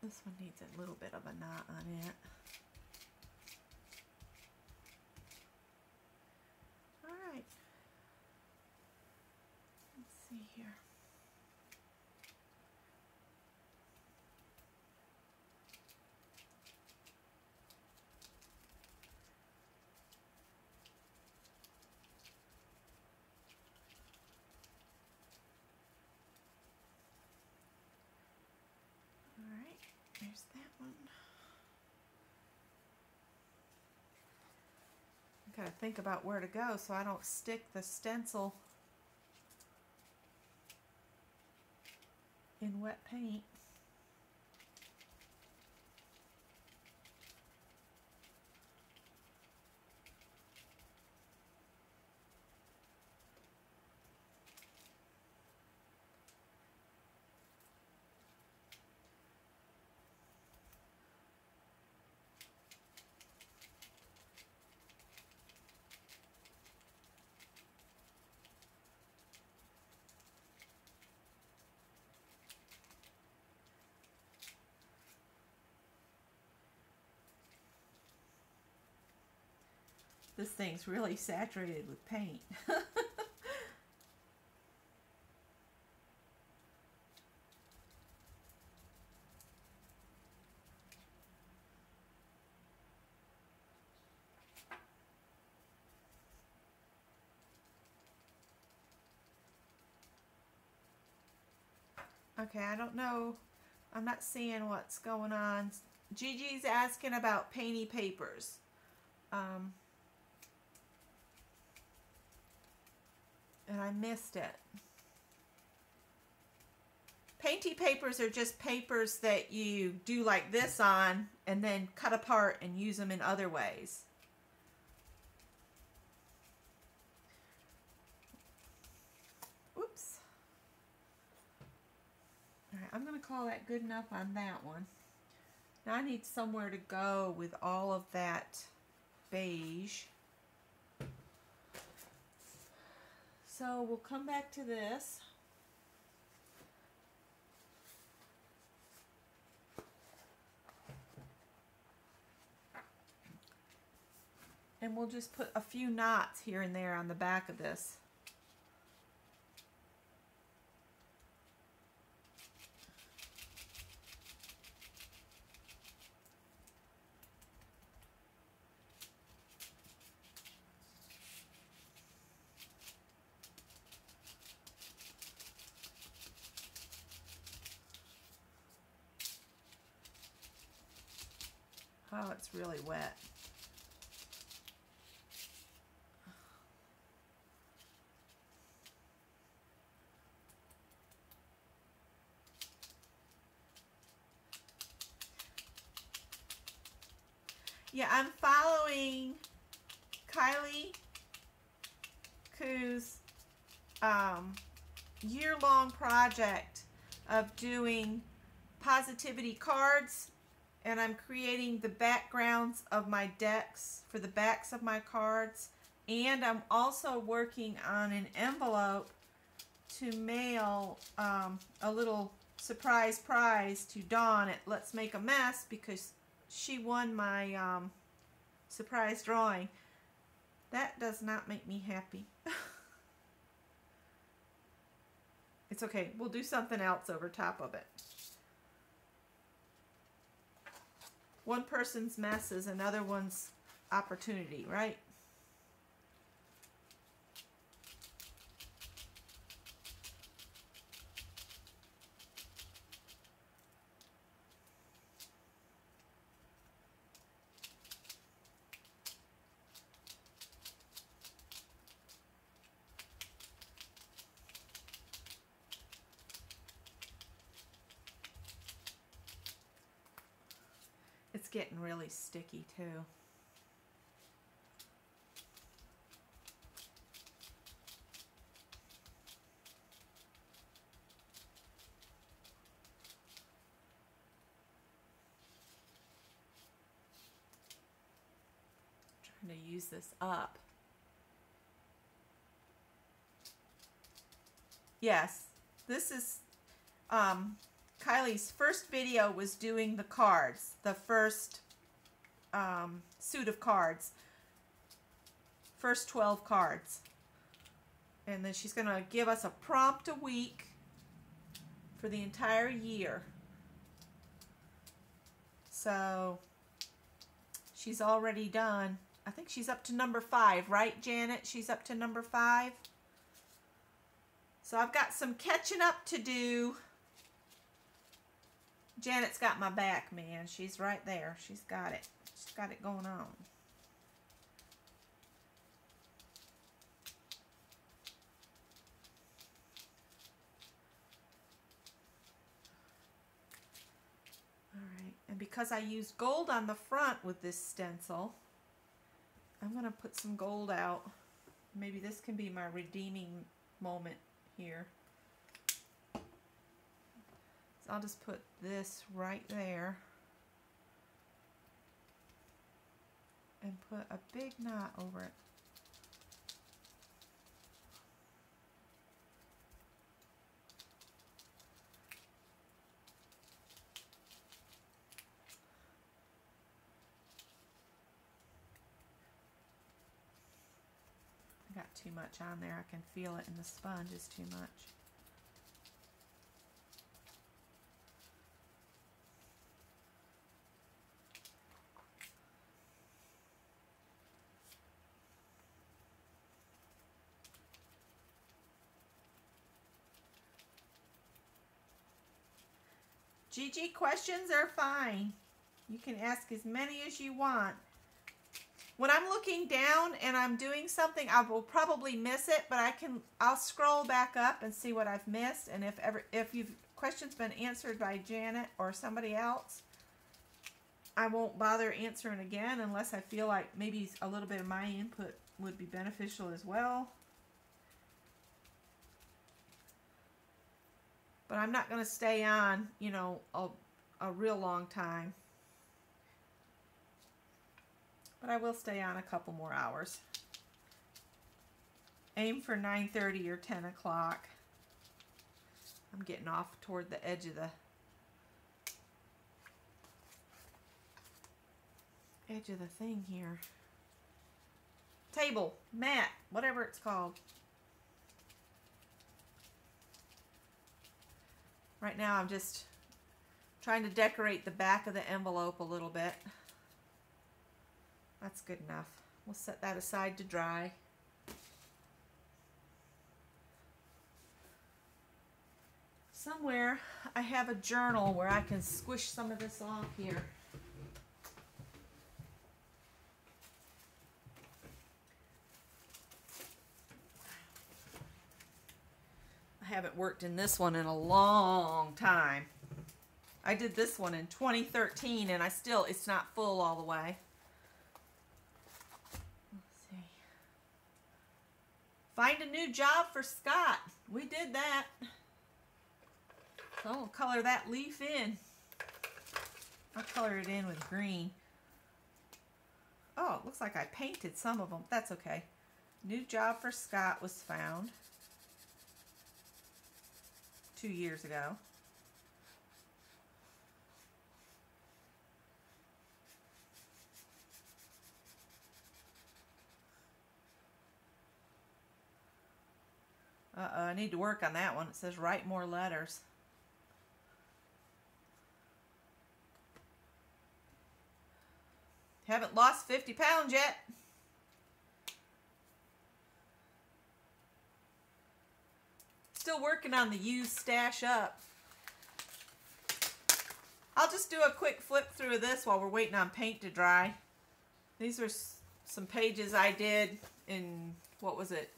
Speaker 1: This one needs a little bit of a knot on it. Alright. Let's see here. Alright, there's that one. I gotta think about where to go so I don't stick the stencil in wet paint. This thing's really saturated with paint. Okay, I don't know. I'm not seeing what's going on. Gigi's asking about painty papers. And I missed it. Painty papers are just papers that you do like this on and then cut apart and use them in other ways. Oops. Alright, I'm going to call that good enough on that one. Now I need somewhere to go with all of that beige. So we'll come back to this. And we'll just put a few knots here and there on the back of this. Oh, it's really wet. Yeah, I'm following Kylie Koo's year-long project of doing positivity cards, and I'm creating the backgrounds of my decks for the backs of my cards, and I'm also working on an envelope to mail a little surprise prize to Dawn at Let's Make a Mess, because she won my surprise drawing. That does not make me happy. It's okay. We'll do something else over top of it. One person's mess is another one's opportunity, right? It's getting really sticky too. Trying to use this up. Yes, this is Kylie's first video was doing the cards, the first suit of cards, first 12 cards. And then she's going to give us a prompt a week for the entire year. So she's already done, I think she's up to number 5, right, Janet? She's up to number 5. So I've got some catching up to do. Janet's got my back, man. She's right there. She's got it. She's got it going on. because I used gold on the front with this stencil, I'm going to put some gold out. Maybe this can be my redeeming moment here. So I'll just put this right there and put a big knot over it. Got too much on there. I can feel it in the sponge is too much. Gigi, questions are fine. You can ask as many as you want. When I'm looking down and I'm doing something, I will probably miss it, but I'll scroll back up and see what I've missed. And if your question's been answered by Janet or somebody else, I won't bother answering again unless I feel like maybe a little bit of my input would be beneficial as well. But I'm not going to stay on, you know, a real long time. But I will stay on a couple more hours. Aim for 9:30 or 10 o'clock. I'm getting off toward the edge of the thing here. Table, mat, whatever it's called. Right now I'm just trying to decorate the back of the envelope a little bit. That's good enough. We'll set that aside to dry. Somewhere I have a journal where I can squish some of this off here. I haven't worked in this one in a long time. I did this one in 2013 and it's not full all the way. Find a new job for Scott. We did that. So I'll color that leaf in. I'll color it in with green. Oh, it looks like I painted some of them. That's okay. New job for Scott was found 2 years ago. I need to work on that one. It says write more letters. Haven't lost 50 pounds yet. Still working on the used stash up. I'll just do a quick flip through of this while we're waiting on paint to dry. These are some pages I did in, what was it?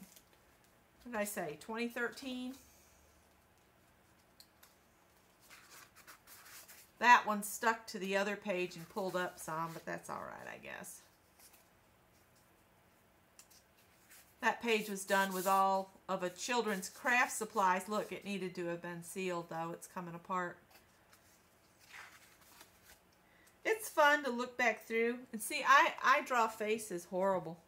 Speaker 1: What did I say, 2013? That one stuck to the other page and pulled up some, but that's all right, I guess. That page was done with all of a children's craft supplies. Look, it needed to have been sealed, though. It's coming apart. It's fun to look back through. And see, I draw faces horrible.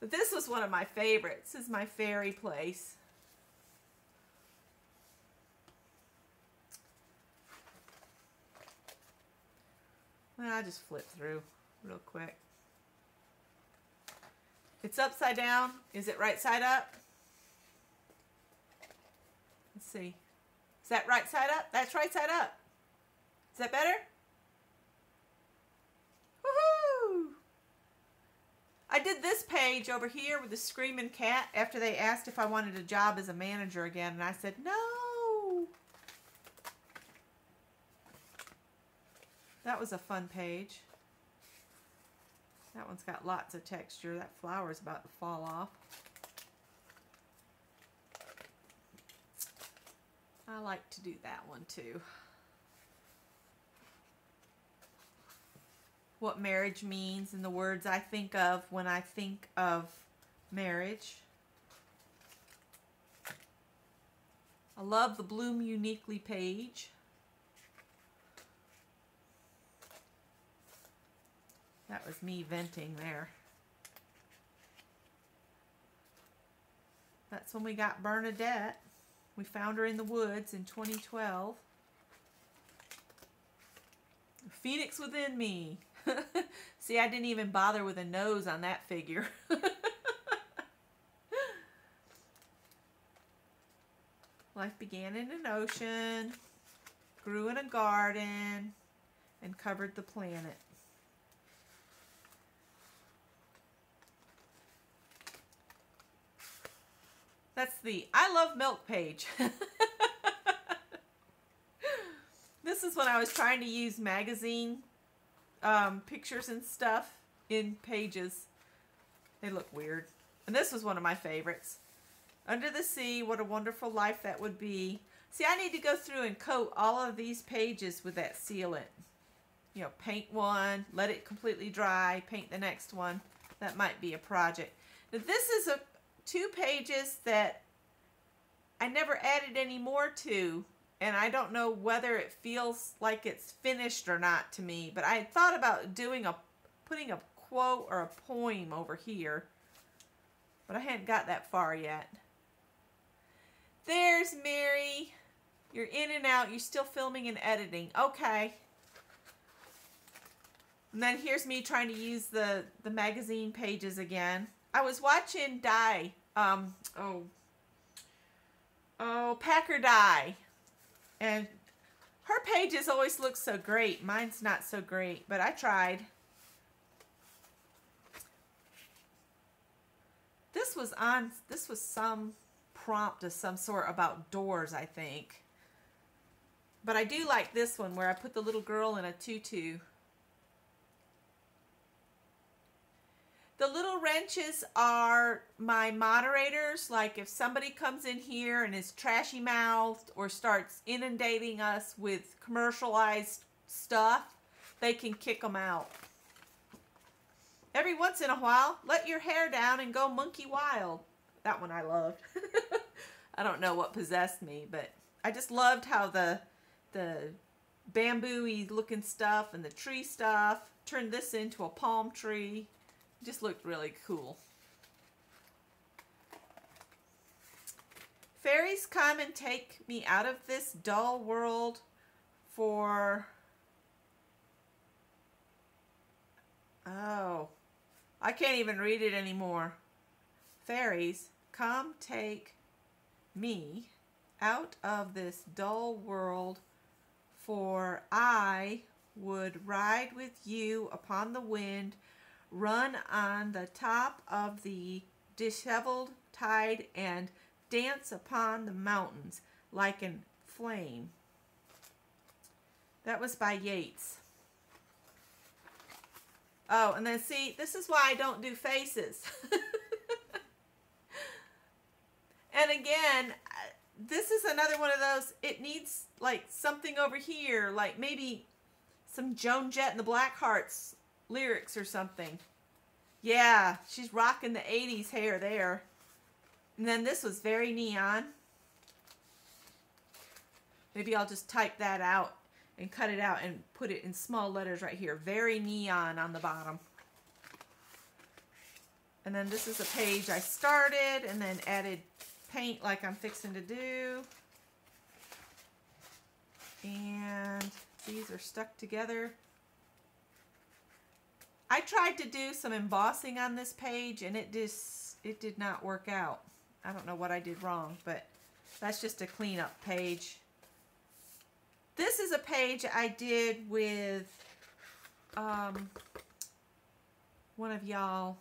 Speaker 1: But this was one of my favorites. This is my fairy place. Well, I just flip through real quick. It's upside down. Is it right side up? Let's see. Is that right side up? That's right side up. Is that better? Woohoo! I did this page over here with the screaming cat after they asked if I wanted a job as a manager again, and I said no. That was a fun page. That one's got lots of texture. That flower's about to fall off. I like to do that one too. what marriage means and the words I think of when I think of marriage. I love the Bloom Uniquely page. That was me venting there. That's when we got Bernadette. We found her in the woods in 2012. Phoenix within me. See, I didn't even bother with a nose on that figure. Life began in an ocean, grew in a garden, and covered the planet. That's the I Love Milk page. This is when I was trying to use magazine pictures and stuff in pages. They look weird. And this was one of my favorites. Under the sea, what a wonderful life that would be. See, I need to go through and coat all of these pages with that sealant. You know, paint one, let it completely dry, paint the next one. That might be a project. Now, this is 2 pages that I never added any more to, and I don't know whether it feels like it's finished or not to me, but I had thought about putting a quote or a poem over here, but I hadn't got that far yet. There's Mary. You're in and out. You're still filming and editing. Okay. And then here's me trying to use the magazine pages again. I was watching Packer Dye, and her pages always look so great. Mine's not so great, but I tried. This was some prompt of some sort about doors, I think. But I do like this one where I put the little girl in a tutu. The little wrenches are my moderators. Like if somebody comes in here and is trashy mouthed or starts inundating us with commercialized stuff, they can kick them out. Every once in a while, let your hair down and go monkey wild. That one I loved. I don't know what possessed me, but I just loved how the bamboo-y looking stuff and the tree stuff turned this into a palm tree. Just looked really cool. Fairies come and take me out of this dull world for... Oh, I can't even read it anymore. Fairies, come take me out of this dull world, for I would ride with you upon the wind, run on the top of the disheveled tide, and dance upon the mountains like a flame. That was by Yeats. Oh, and then see, this is why I don't do faces. And again, this is another one of those, it needs like something over here, like maybe some Joan Jett and the Blackhearts lyrics or something. Yeah, she's rocking the 80s hair there. And then this was very neon. Maybe I'll just type that out and cut it out and put it in small letters right here. Very neon on the bottom. And then this is a page I started and then added paint like I'm fixing to do. And these are stuck together. I tried to do some embossing on this page and it did not work out. I don't know what I did wrong, but that's just a cleanup page. This is a page I did with one of y'all.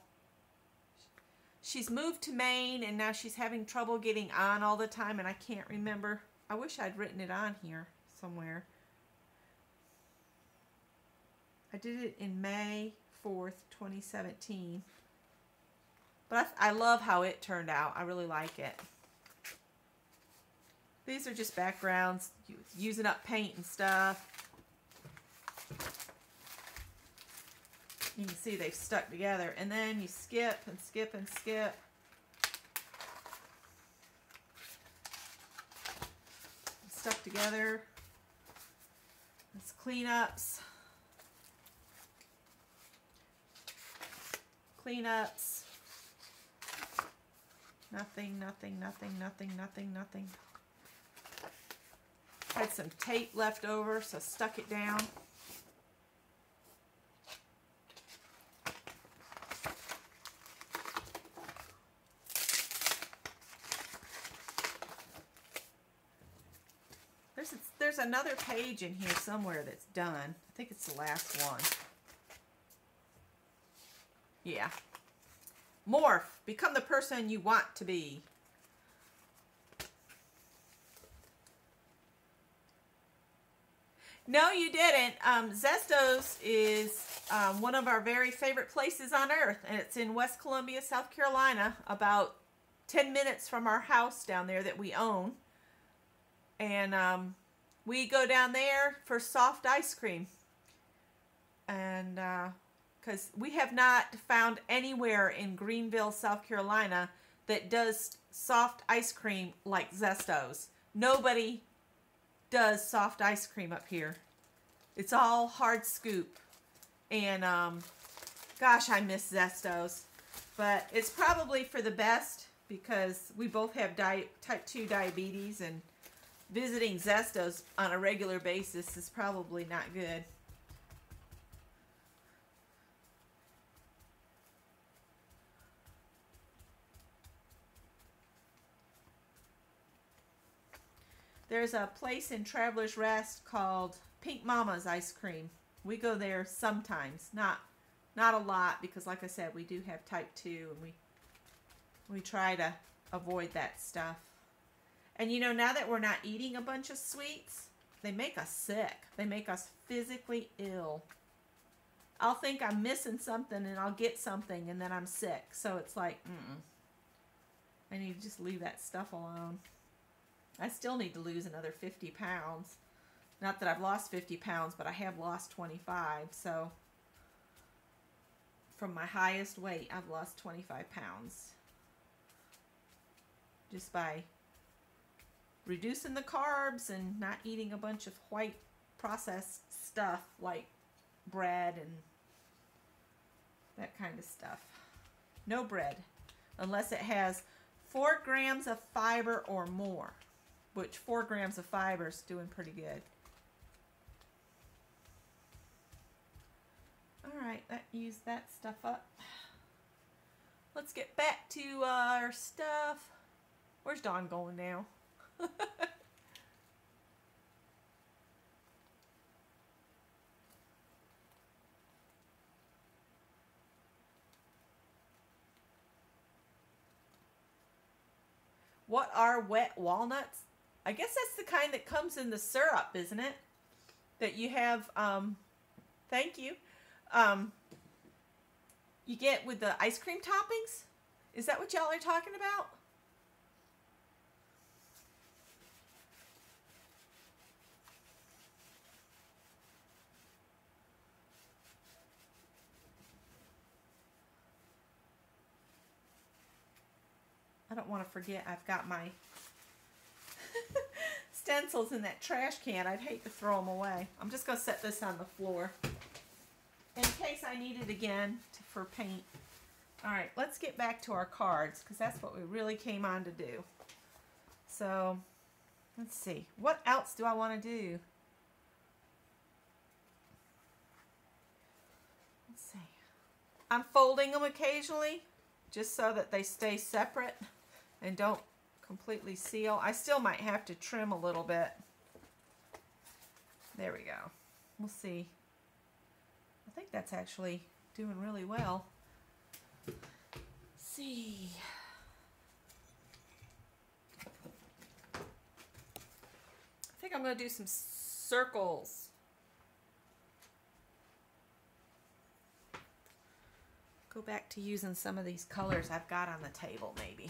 Speaker 1: She's moved to Maine and now she's having trouble getting on all the time and I can't remember. I wish I'd written it on here somewhere. I did it in May 4th, 2017. But I love how it turned out. I really like it. These are just backgrounds, using up paint and stuff. You can see they've stuck together. And then you skip and skip and skip. Stuck together. It's cleanups. Cleanups. Nothing, nothing, nothing, nothing, nothing, nothing. Had some tape left over, so stuck it down. There's another page in here somewhere that's done. I think it's the last one. Yeah. Morph. Become the person you want to be. No, you didn't. Zestos is one of our very favorite places on earth, and it's in West Columbia, South Carolina, about 10 minutes from our house down there that we own. And we go down there for soft ice cream. And because we have not found anywhere in Greenville, South Carolina that does soft ice cream like Zestos. Nobody does soft ice cream up here. It's all hard scoop. And gosh, I miss Zestos. But it's probably for the best because we both have type 2 diabetes, and visiting Zestos on a regular basis is probably not good. There's a place in Travelers Rest called Pink Mama's Ice Cream. We go there sometimes, not a lot, because like I said, we do have type 2, and we try to avoid that stuff. And you know, now that we're not eating a bunch of sweets, they make us sick. They make us physically ill. I'll think I'm missing something and I'll get something and then I'm sick. So it's like, I need to just leave that stuff alone. I still need to lose another 50 pounds. Not that I've lost 50 pounds, but I have lost 25. So from my highest weight, I've lost 25 pounds. Just by reducing the carbs and not eating a bunch of white processed stuff like bread and that kind of stuff. No bread, unless it has 4 grams of fiber or more, which 4 grams of fiber is doing pretty good. All right, that used that stuff up. Let's get back to our stuff. Where's Dawn going now? What are wet walnuts? I guess that's the kind that comes in the syrup, isn't it? That you have, thank you, you get with the ice cream toppings? Is that what y'all are talking about? I don't want to forget I've got my stencils in that trash can. I'd hate to throw them away. I'm just going to set this on the floor in case I need it again for paint. All right, let's get back to our cards because that's what we really came on to do. So, let's see. What else do I want to do? Let's see. I'm folding them occasionally just so that they stay separate and don't completely seal. I still might have to trim a little bit. There we go. We'll see. I think that's actually doing really well. Let's see. I think I'm going to do some circles. Go back to using some of these colors I've got on the table, maybe.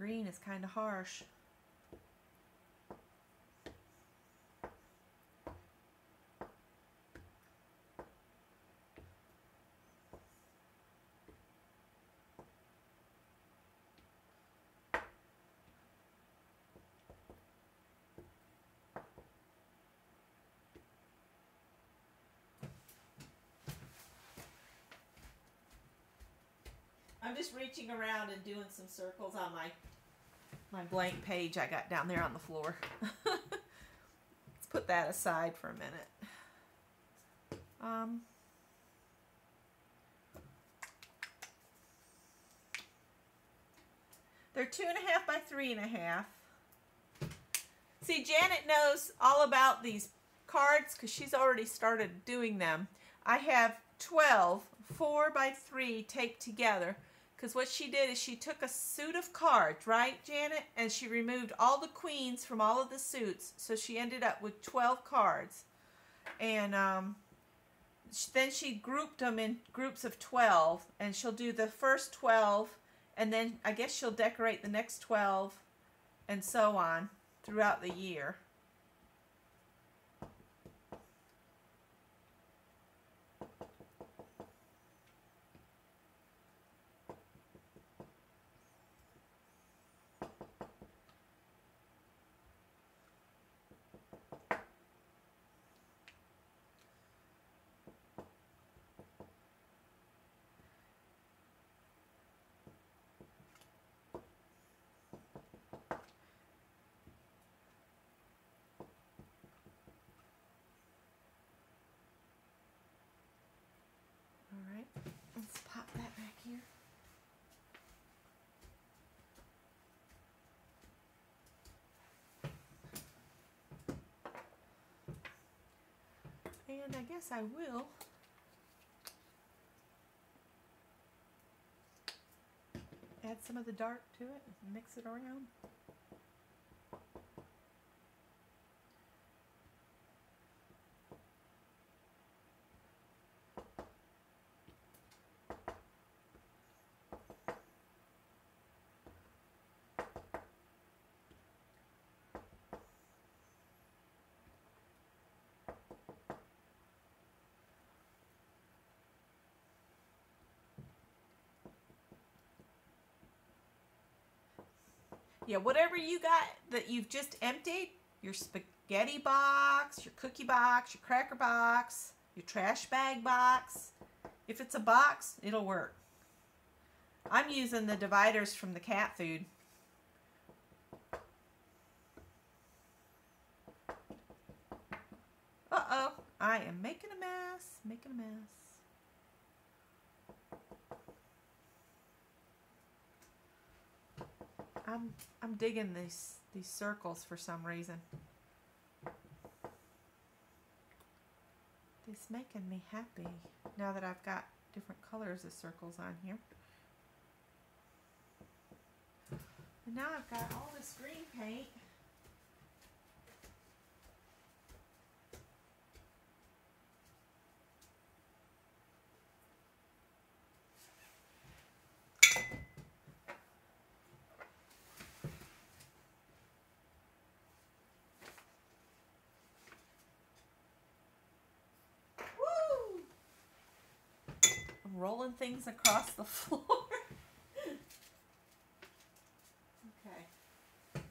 Speaker 1: green is kind of harsh. I'm just reaching around and doing some circles on my blank page I got down there on the floor. Let's put that aside for a minute. They're 2.5 by 3.5. See, Janet knows all about these cards because she's already started doing them. I have 12 4 by 3 taped together. Because what she did is she took a suit of cards, right, Janet? And she removed all the queens from all of the suits. So she ended up with 12 cards. And then she grouped them in groups of 12. And she'll do the first 12. And then I guess she'll decorate the next 12. And so on throughout the year. Let's pop that back here. And I guess I will add some of the dark to it and mix it around. Yeah, whatever you got that you've just emptied, your spaghetti box, your cookie box, your cracker box, your trash bag box. If it's a box, it'll work. I'm using the dividers from the cat food. Uh-oh, I am making a mess, making a mess. I'm digging these circles for some reason. It's making me happy now that I've got different colors of circles on here. And now I've got all this green paint. Rolling things across the floor. Okay.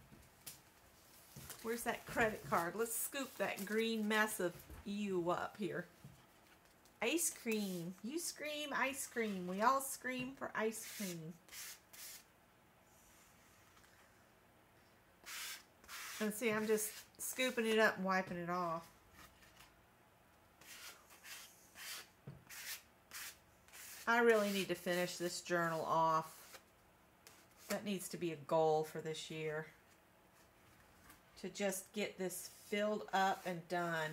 Speaker 1: Where's that credit card? Let's scoop that green mess of you up here. Ice cream. You scream ice cream. We all scream for ice cream. And see, I'm just scooping it up and wiping it off. I really need to finish this journal off. That needs to be a goal for this year. To just get this filled up and done.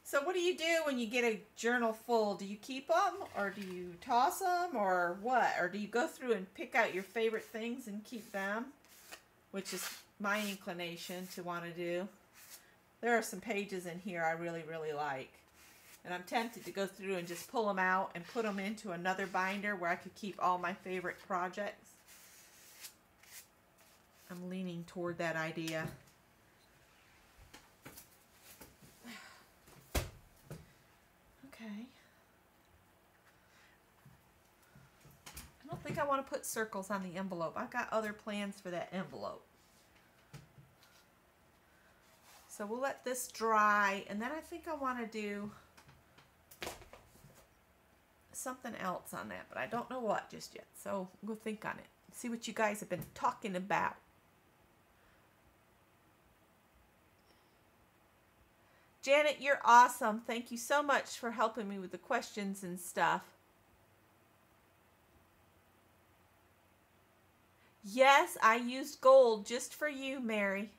Speaker 1: So what do you do when you get a journal full? Do you keep them or do you toss them or what? Or do you go through and pick out your favorite things and keep them? Which is my inclination to want to do. There are some pages in here I really, really like. And I'm tempted to go through and just pull them out and put them into another binder where I could keep all my favorite projects. I'm leaning toward that idea. Okay. I don't think I want to put circles on the envelope. I've got other plans for that envelope. So we'll let this dry, and then I think I want to do something else on that, but I don't know what just yet. So we'll think on it. See what you guys have been talking about. Janet, you're awesome. Thank you so much for helping me with the questions and stuff. Yes, I used gold just for you, Mary.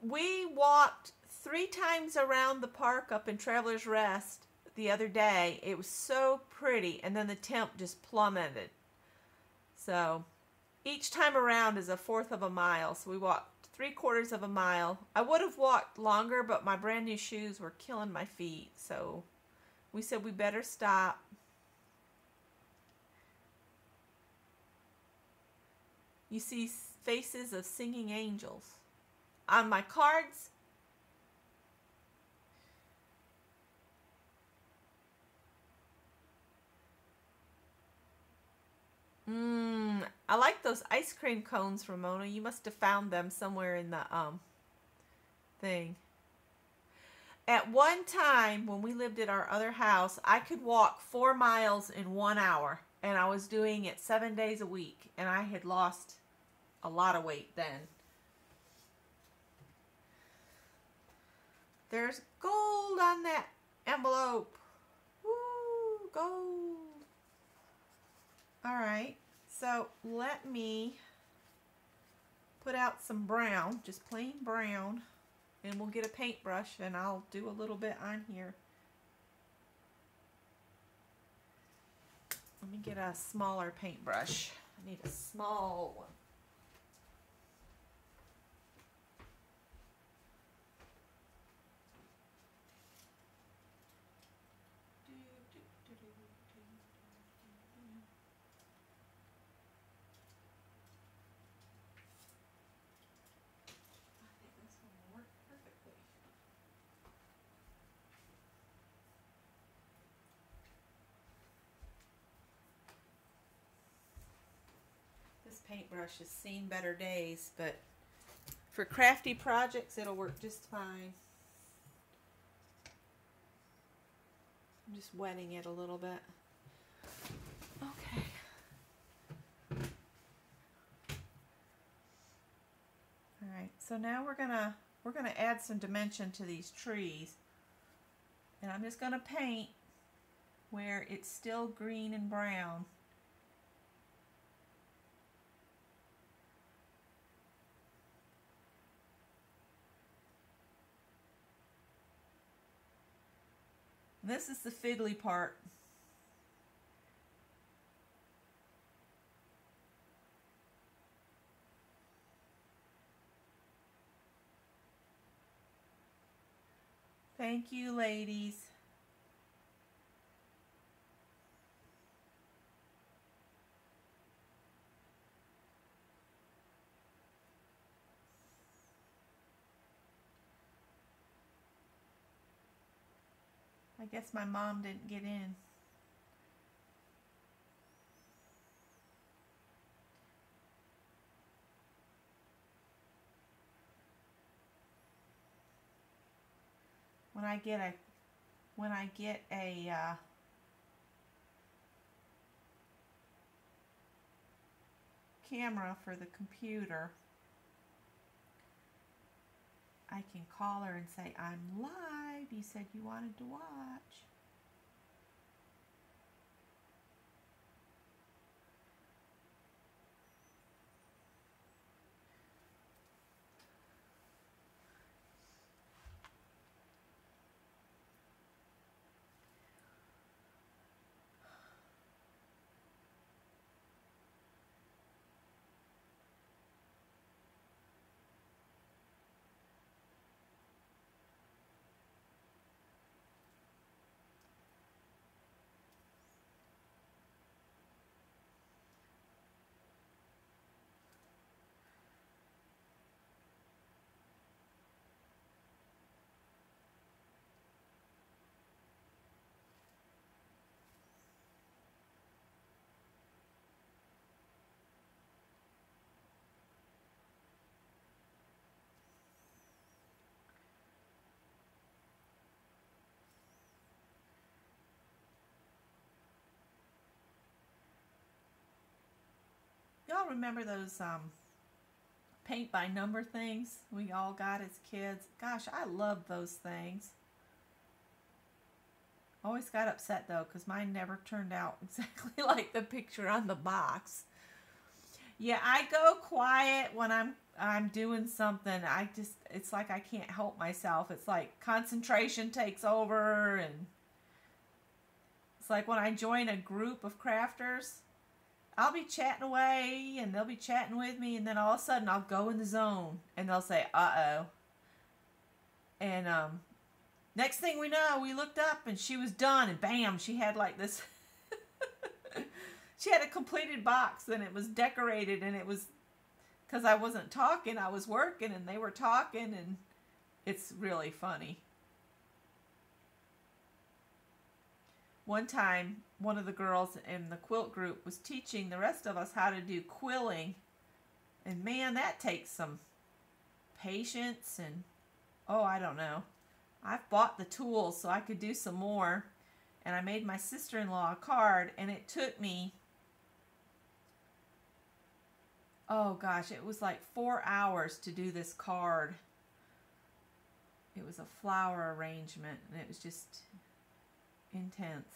Speaker 1: We walked 3 times around the park up in Travelers Rest the other day. It was so pretty, and then the temp just plummeted. So each time around is 1/4 of a mile. So we walked 3/4 of a mile. I would have walked longer, but my brand new shoes were killing my feet. So we said we better stop. You see faces of singing angels. On my cards, I like those ice cream cones, Ramona. You must have found them somewhere in the thing. At one time, when we lived at our other house, I could walk 4 miles in 1 hour, and I was doing it 7 days a week, and I had lost a lot of weight then. There's gold on that envelope. Woo, gold. All right, so let me put out some brown, just plain brown, and we'll get a paintbrush and I'll do a little bit on here. Let me get a smaller paintbrush. I need a small one. Paintbrush has seen better days, but for crafty projects it'll work just fine. I'm just wetting it a little bit. Okay. All right, so now we're gonna add some dimension to these trees, and I'm just gonna paint where it's still green and brown. This is the fiddly part. Thank you, ladies. I guess my mom didn't get in. When I get a camera for the computer, I can call her and say, I'm live. You said you wanted to watch. y'all remember those paint by number things we all got as kids? Gosh, I love those things. Always got upset though because mine never turned out exactly like the picture on the box. Yeah, I go quiet when I'm doing something. It's like I can't help myself. It's like concentration takes over, and it's like when I join a group of crafters, I'll be chatting away and they'll be chatting with me, and then all of a sudden I'll go in the zone and they'll say, "Uh-oh." And next thing we know, we looked up and she was done, and bam, she had like this she had a completed box, and it was decorated, and it was because I wasn't talking, I was working, and they were talking, and it's really funny. One time, one of the girls in the quilt group was teaching the rest of us how to do quilling, and man, that takes some patience, and oh, I don't know. I've bought the tools so I could do some more, and I made my sister-in-law a card, and it took me, oh gosh, it was like 4 hours to do this card. It was a flower arrangement, and it was just intense.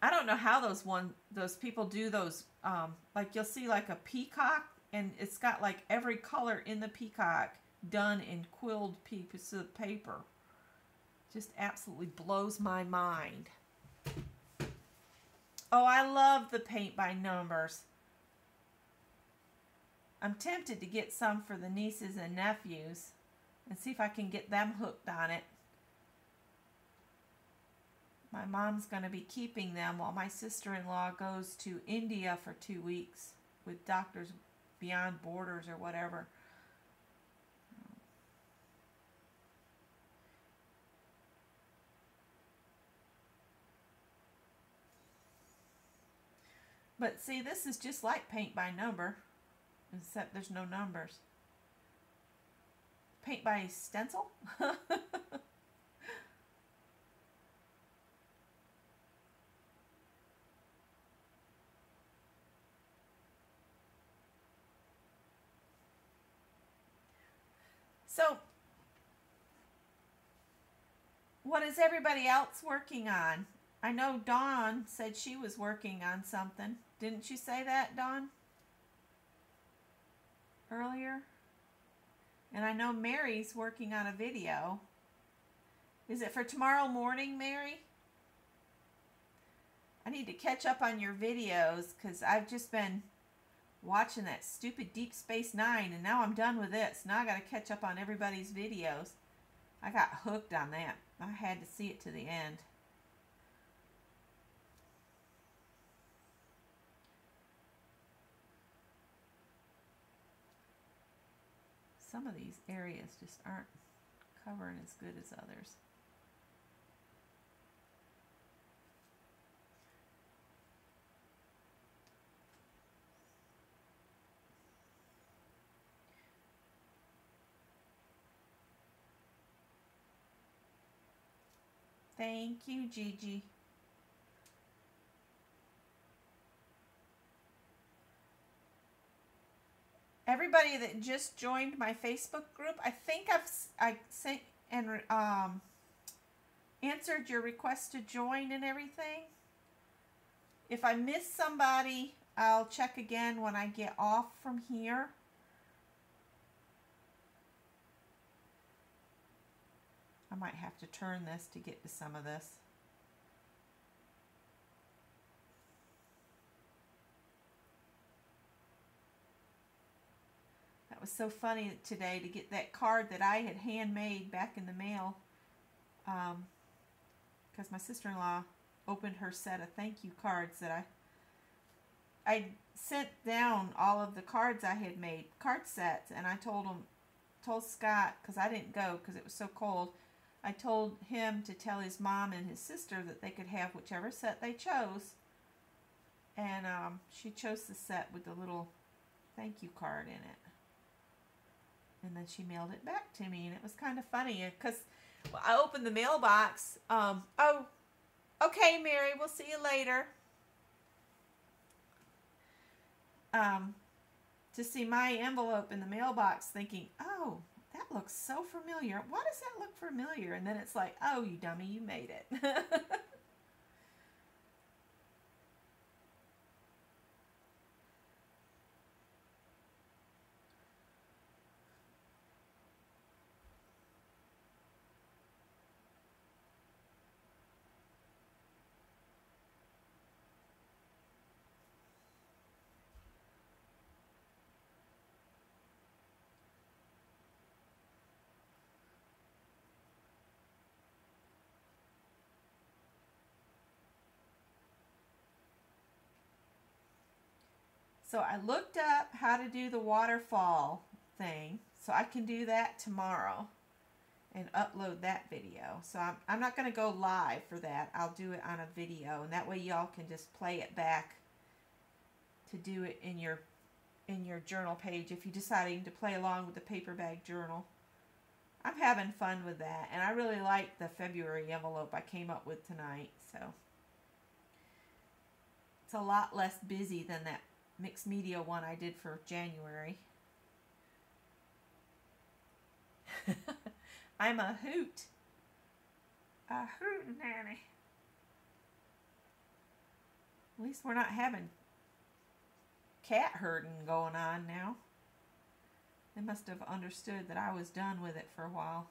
Speaker 1: I don't know how those people do those, like you'll see like a peacock, and it's got like every color in the peacock done in quilled pieces of paper. Just absolutely blows my mind. Oh, I love the paint by numbers. I'm tempted to get some for the nieces and nephews and see if I can get them hooked on it. My mom's going to be keeping them while my sister-in-law goes to India for 2 weeks with Doctors Beyond Borders or whatever. But see, this is just like paint by number, except there's no numbers. Paint by stencil? So, what is everybody else working on? I know Dawn said she was working on something. Didn't you say that, Dawn? Earlier? And I know Mary's working on a video. Is it for tomorrow morning, Mary? I need to catch up on your videos because I've just been watching that stupid Deep Space Nine, and now I'm done with it. So now I got to catch up on everybody's videos. I got hooked on that. I had to see it to the end. Some of these areas just aren't covering as good as others. Thank you, Gigi. Everybody that just joined my Facebook group, I think I sent and answered your request to join and everything. If I miss somebody, I'll check again when I get off from here. I might have to turn this to get to some of this. That was so funny today to get that card that I had handmade back in the mail. Because my sister-in-law opened her set of thank you cards that I sent down all of the cards I had made, card sets, and I told Scott, because I didn't go because it was so cold, I told him to tell his mom and his sister that they could have whichever set they chose. And she chose the set with the little thank you card in it. And then she mailed it back to me, and it was kind of funny because I opened the mailbox. Oh, okay, Mary, we'll see you later. to see my envelope in the mailbox thinking, oh, that looks so familiar. Why does that look familiar? And then it's like, oh, you dummy, you made it. So I looked up how to do the waterfall thing, so I can do that tomorrow and upload that video. So I'm not going to go live for that. I'll do it on a video, and that way y'all can just play it back to do it in your journal page if you're deciding to play along with the paper bag journal. I'm having fun with that, and I really like the February envelope I came up with tonight. So it's a lot less busy than that mixed media one I did for January. I'm a hoot. A hootenanny. At least we're not having cat herding going on now. They must have understood that I was done with it for a while.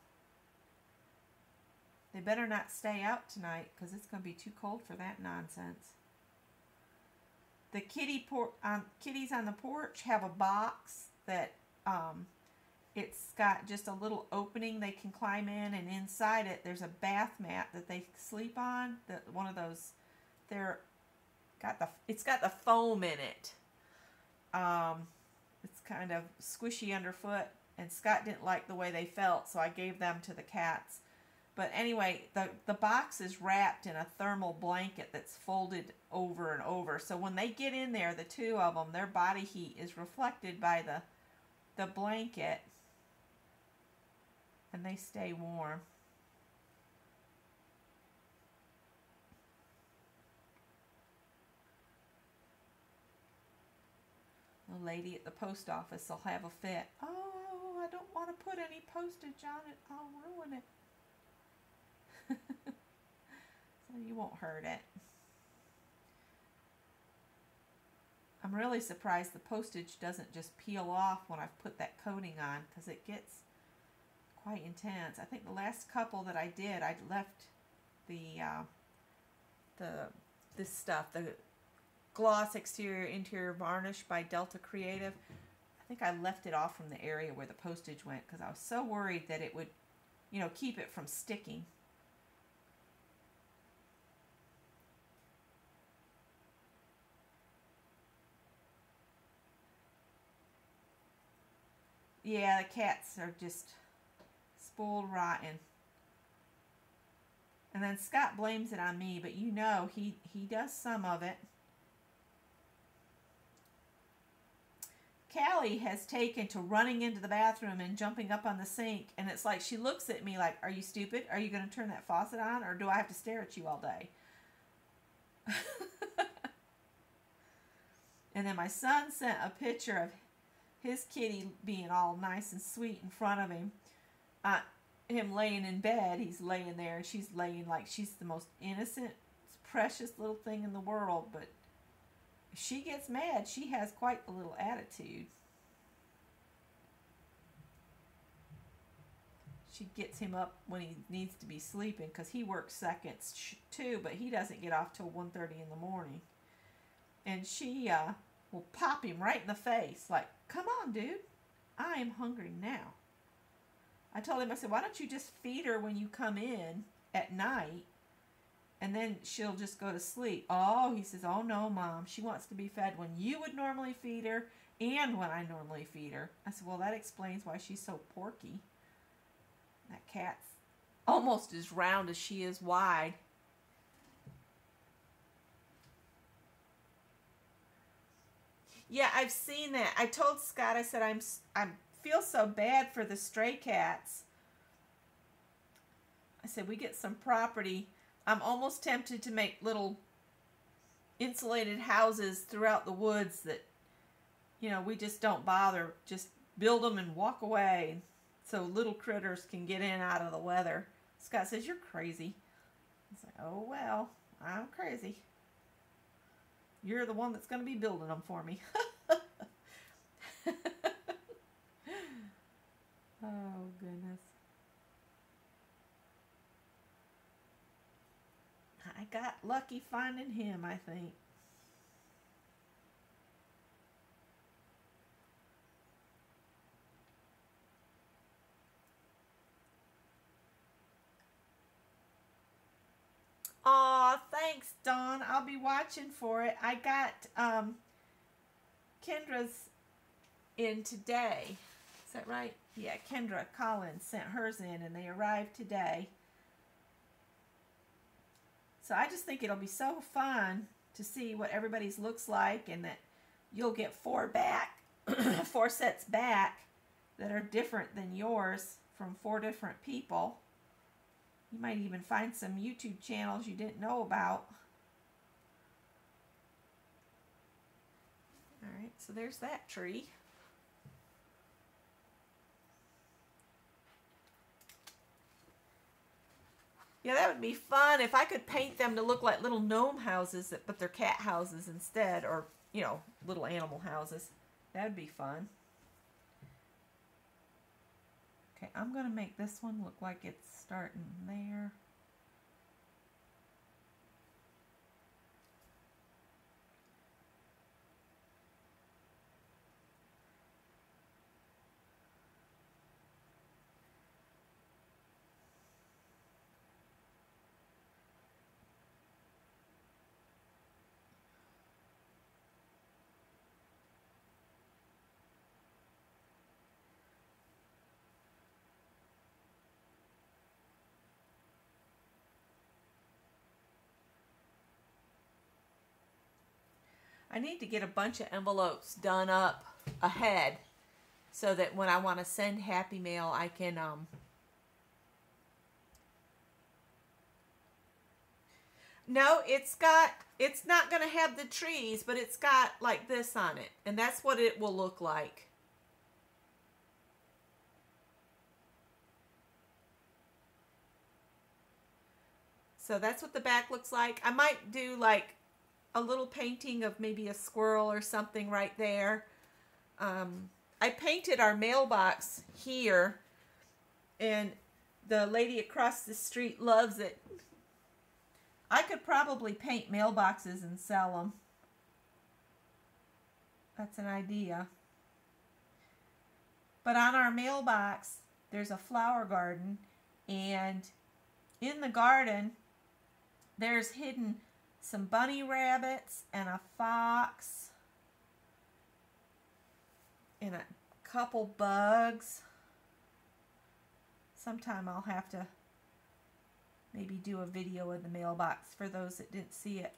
Speaker 1: They better not stay out tonight because it's going to be too cold for that nonsense. The kitties on the porch have a box that it's got just a little opening they can climb in, and inside it there's a bath mat that they sleep on. One of those, it's got the foam in it. It's kind of squishy underfoot, and Scott didn't like the way they felt, so I gave them to the cats. But anyway, the box is wrapped in a thermal blanket that's folded over and over. So when they get in there, the two of them, their body heat is reflected by the blanket, and they stay warm. The lady at the post office will have a fit. Oh, I don't want to put any postage on it. I'll ruin it. So you won't hurt it. I'm really surprised the postage doesn't just peel off when I've put that coating on, because it gets quite intense. I think the last couple that I did, I left this stuff, the gloss exterior interior varnish by Delta Creative. I think I left it off from the area where the postage went because I was so worried that it would, keep it from sticking. Yeah, the cats are just spoiled rotten. And then Scott blames it on me, but he does some of it. Callie has taken to running into the bathroom and jumping up on the sink, and it's like she looks at me like, are you stupid? Are you going to turn that faucet on, or do I have to stare at you all day? And then my son sent a picture of his kitty being all nice and sweet in front of him. Him laying in bed, he's laying there, and she's laying like she's the most innocent, precious little thing in the world, but if she gets mad, she has quite a little attitude. She gets him up when he needs to be sleeping because he works seconds too, but he doesn't get off till 1:30 in the morning. And she will pop him right in the face like, come on, dude, I am hungry now. I told him, I said, why don't you just feed her when you come in at night, and then she'll just go to sleep. Oh, he says, oh no, Mom, she wants to be fed when you would normally feed her and when I normally feed her. I said, well, that explains why she's so porky. That cat's almost as round as she is wide. Yeah, I've seen that. I told Scott, I said, I feel so bad for the stray cats. I said, we get some property. I'm almost tempted to make little insulated houses throughout the woods that you know, we just don't bother. Just build them and walk away so little critters can get in and out of the weather. Scott says, you're crazy. It's like, oh, well, I'm crazy. You're the one that's going to be building them for me. Oh, goodness. I got lucky finding him, I think. Aw, thanks, Dawn. I'll be watching for it. I got Kendra's in today. Is that right? Yeah, Kendra Collins sent hers in, and they arrived today. So I just think it'll be so fun to see what everybody's looks like, and that you'll get 4 back, 4 sets back that are different than yours from 4 different people. You might even find some YouTube channels you didn't know about. All right, so there's that tree. Yeah, that would be fun if I could paint them to look like little gnome houses, but they're cat houses instead, or, you know, little animal houses. That would be fun. Okay, I'm going to make this one look like it's starting there. I need to get a bunch of envelopes done up ahead so that when I want to send Happy Mail, I can, no, it's not going to have the trees, but it's got like this on it, and that's what it will look like. So that's what the back looks like. I might do like a little painting of maybe a squirrel or something right there. I painted our mailbox here, and the lady across the street loves it. I could probably paint mailboxes and sell them. That's an idea. But on our mailbox, there's a flower garden, and in the garden, there's hidden some bunny rabbits and a fox and a couple bugs. Sometime I'll have to maybe do a video of the mailbox for those that didn't see it.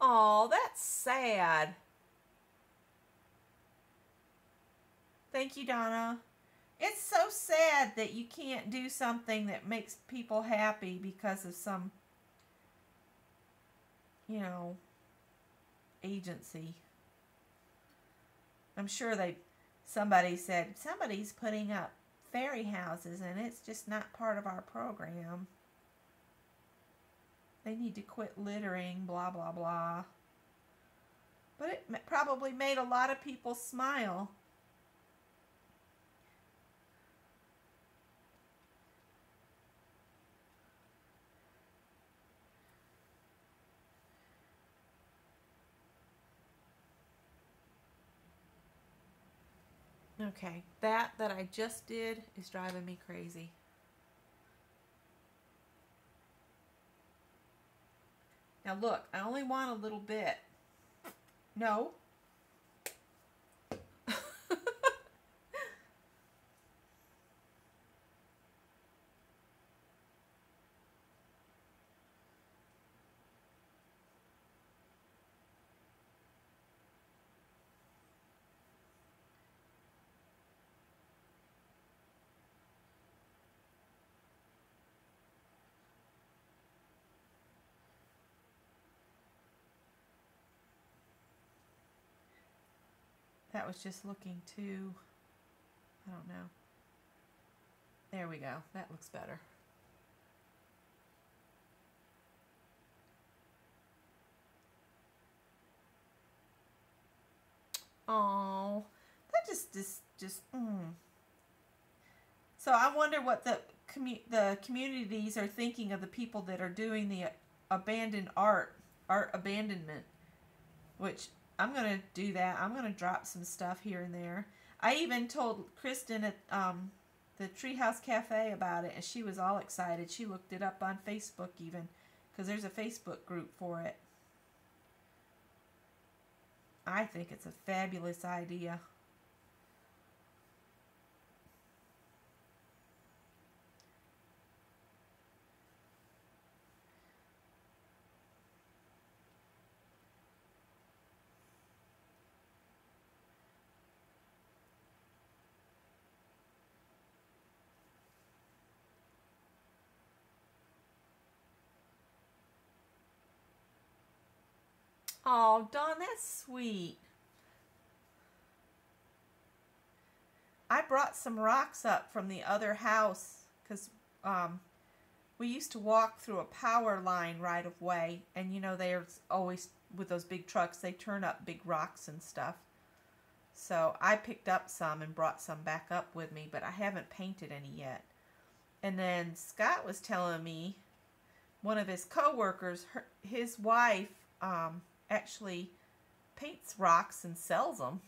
Speaker 1: Oh, that's sad. Thank you, Donna. It's so sad that you can't do something that makes people happy because of some, you know, agency. I'm sure somebody said, somebody's putting up fairy houses and it's just not part of our program. They need to quit littering, blah, blah, blah. But it probably made a lot of people smile. Okay, that I just did is driving me crazy. Now look, I only want a little bit. No. that was just looking too, I don't know. There we go. That looks better. Oh, that just. So I wonder what the communities are thinking of the people that are doing the abandoned art abandonment. Which I'm gonna do that. I'm gonna drop some stuff here and there. I even told Kristen at the Treehouse Cafe about it, and she was all excited. She looked it up on Facebook even, because there's a Facebook group for it. I think it's a fabulous idea. Oh, Dawn, that's sweet. I brought some rocks up from the other house because we used to walk through a power line right of way, and you know they're always with those big trucks. They turn up big rocks and stuff. So I picked up some and brought some back up with me, but I haven't painted any yet. And then Scott was telling me one of his coworkers, his wife, actually paints rocks and sells them.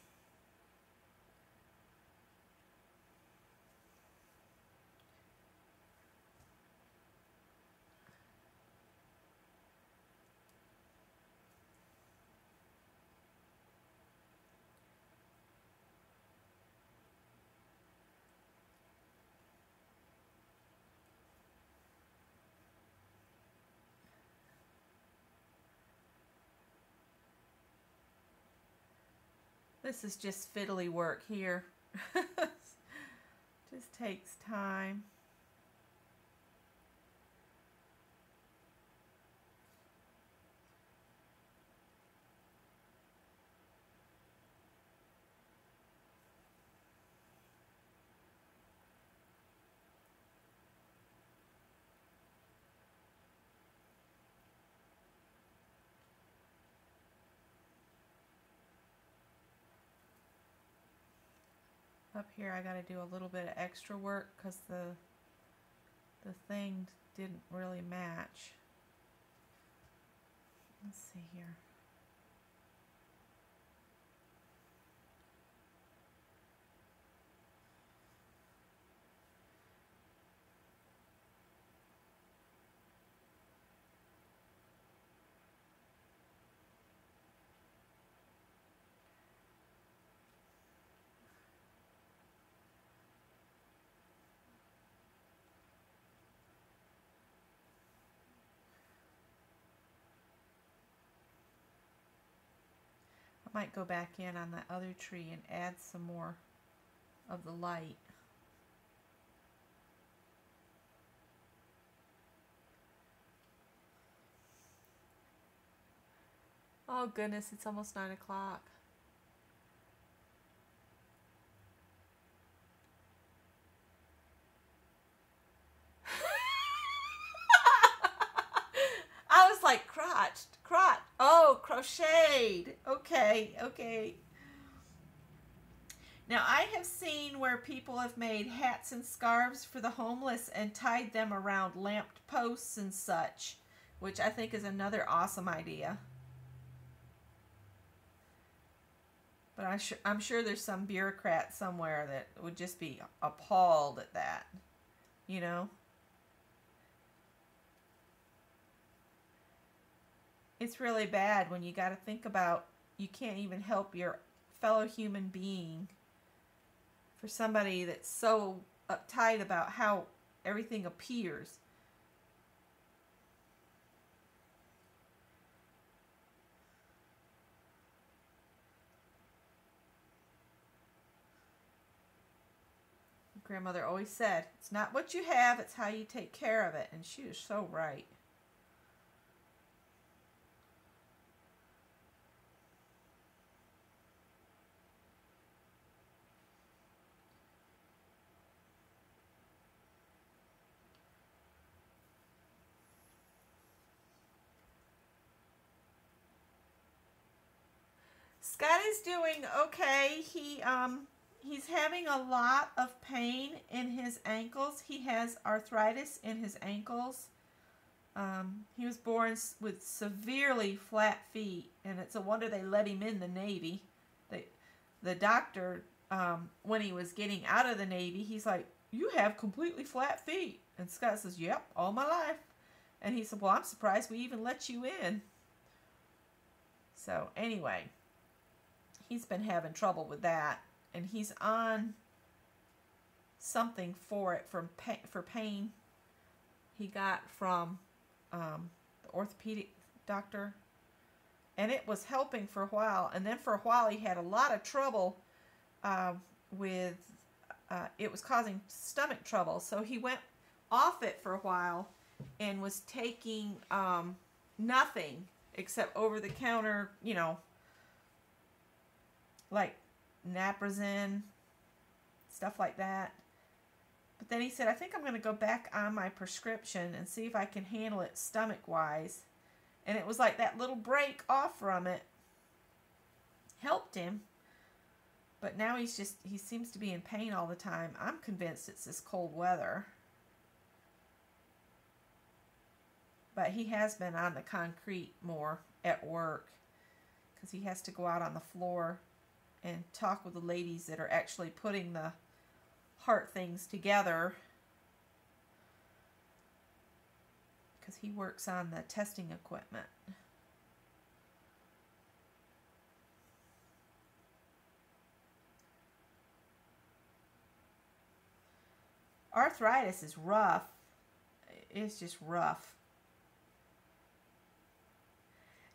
Speaker 1: This is just fiddly work here. Just takes time. Up here I got to do a little bit of extra work because the thing didn't really match. Let's see here. I might go back in on that other tree and add some more of the light. Oh goodness, it's almost 9 o'clock. I was like, crotch. Oh, crocheted. Okay. Now, I have seen where people have made hats and scarves for the homeless and tied them around lamp posts and such, which I think is another awesome idea. But I'm sure there's some bureaucrat somewhere that would just be appalled at that, you know? It's really bad when you got to think about you can't even help your fellow human being for somebody that's so uptight about how everything appears. Grandmother always said, it's not what you have, it's how you take care of it. And she was so right. Scott is doing okay. He's having a lot of pain in his ankles. He has arthritis in his ankles. He was born with severely flat feet, and it's a wonder they let him in the Navy. The doctor, when he was getting out of the Navy, he's like, "You have completely flat feet." And Scott says, "Yep, all my life." And he said, "Well, I'm surprised we even let you in." So anyway, he's been having trouble with that, and he's on something for it for pain he got from the orthopedic doctor, and it was helping for a while. And then for a while he had a lot of trouble with it was causing stomach trouble, so he went off it for a while and was taking nothing except over-the-counter, like Naproxen, stuff like that. But then he said, "I think I'm going to go back on my prescription and see if I can handle it stomach-wise." And it was like that little break off from it helped him. But now he seems to be in pain all the time. I'm convinced it's this cold weather. But he has been on the concrete more at work because he has to go out on the floor and talk with the ladies that are actually putting the heart things together, because he works on the testing equipment. Arthritis is rough. It's just rough.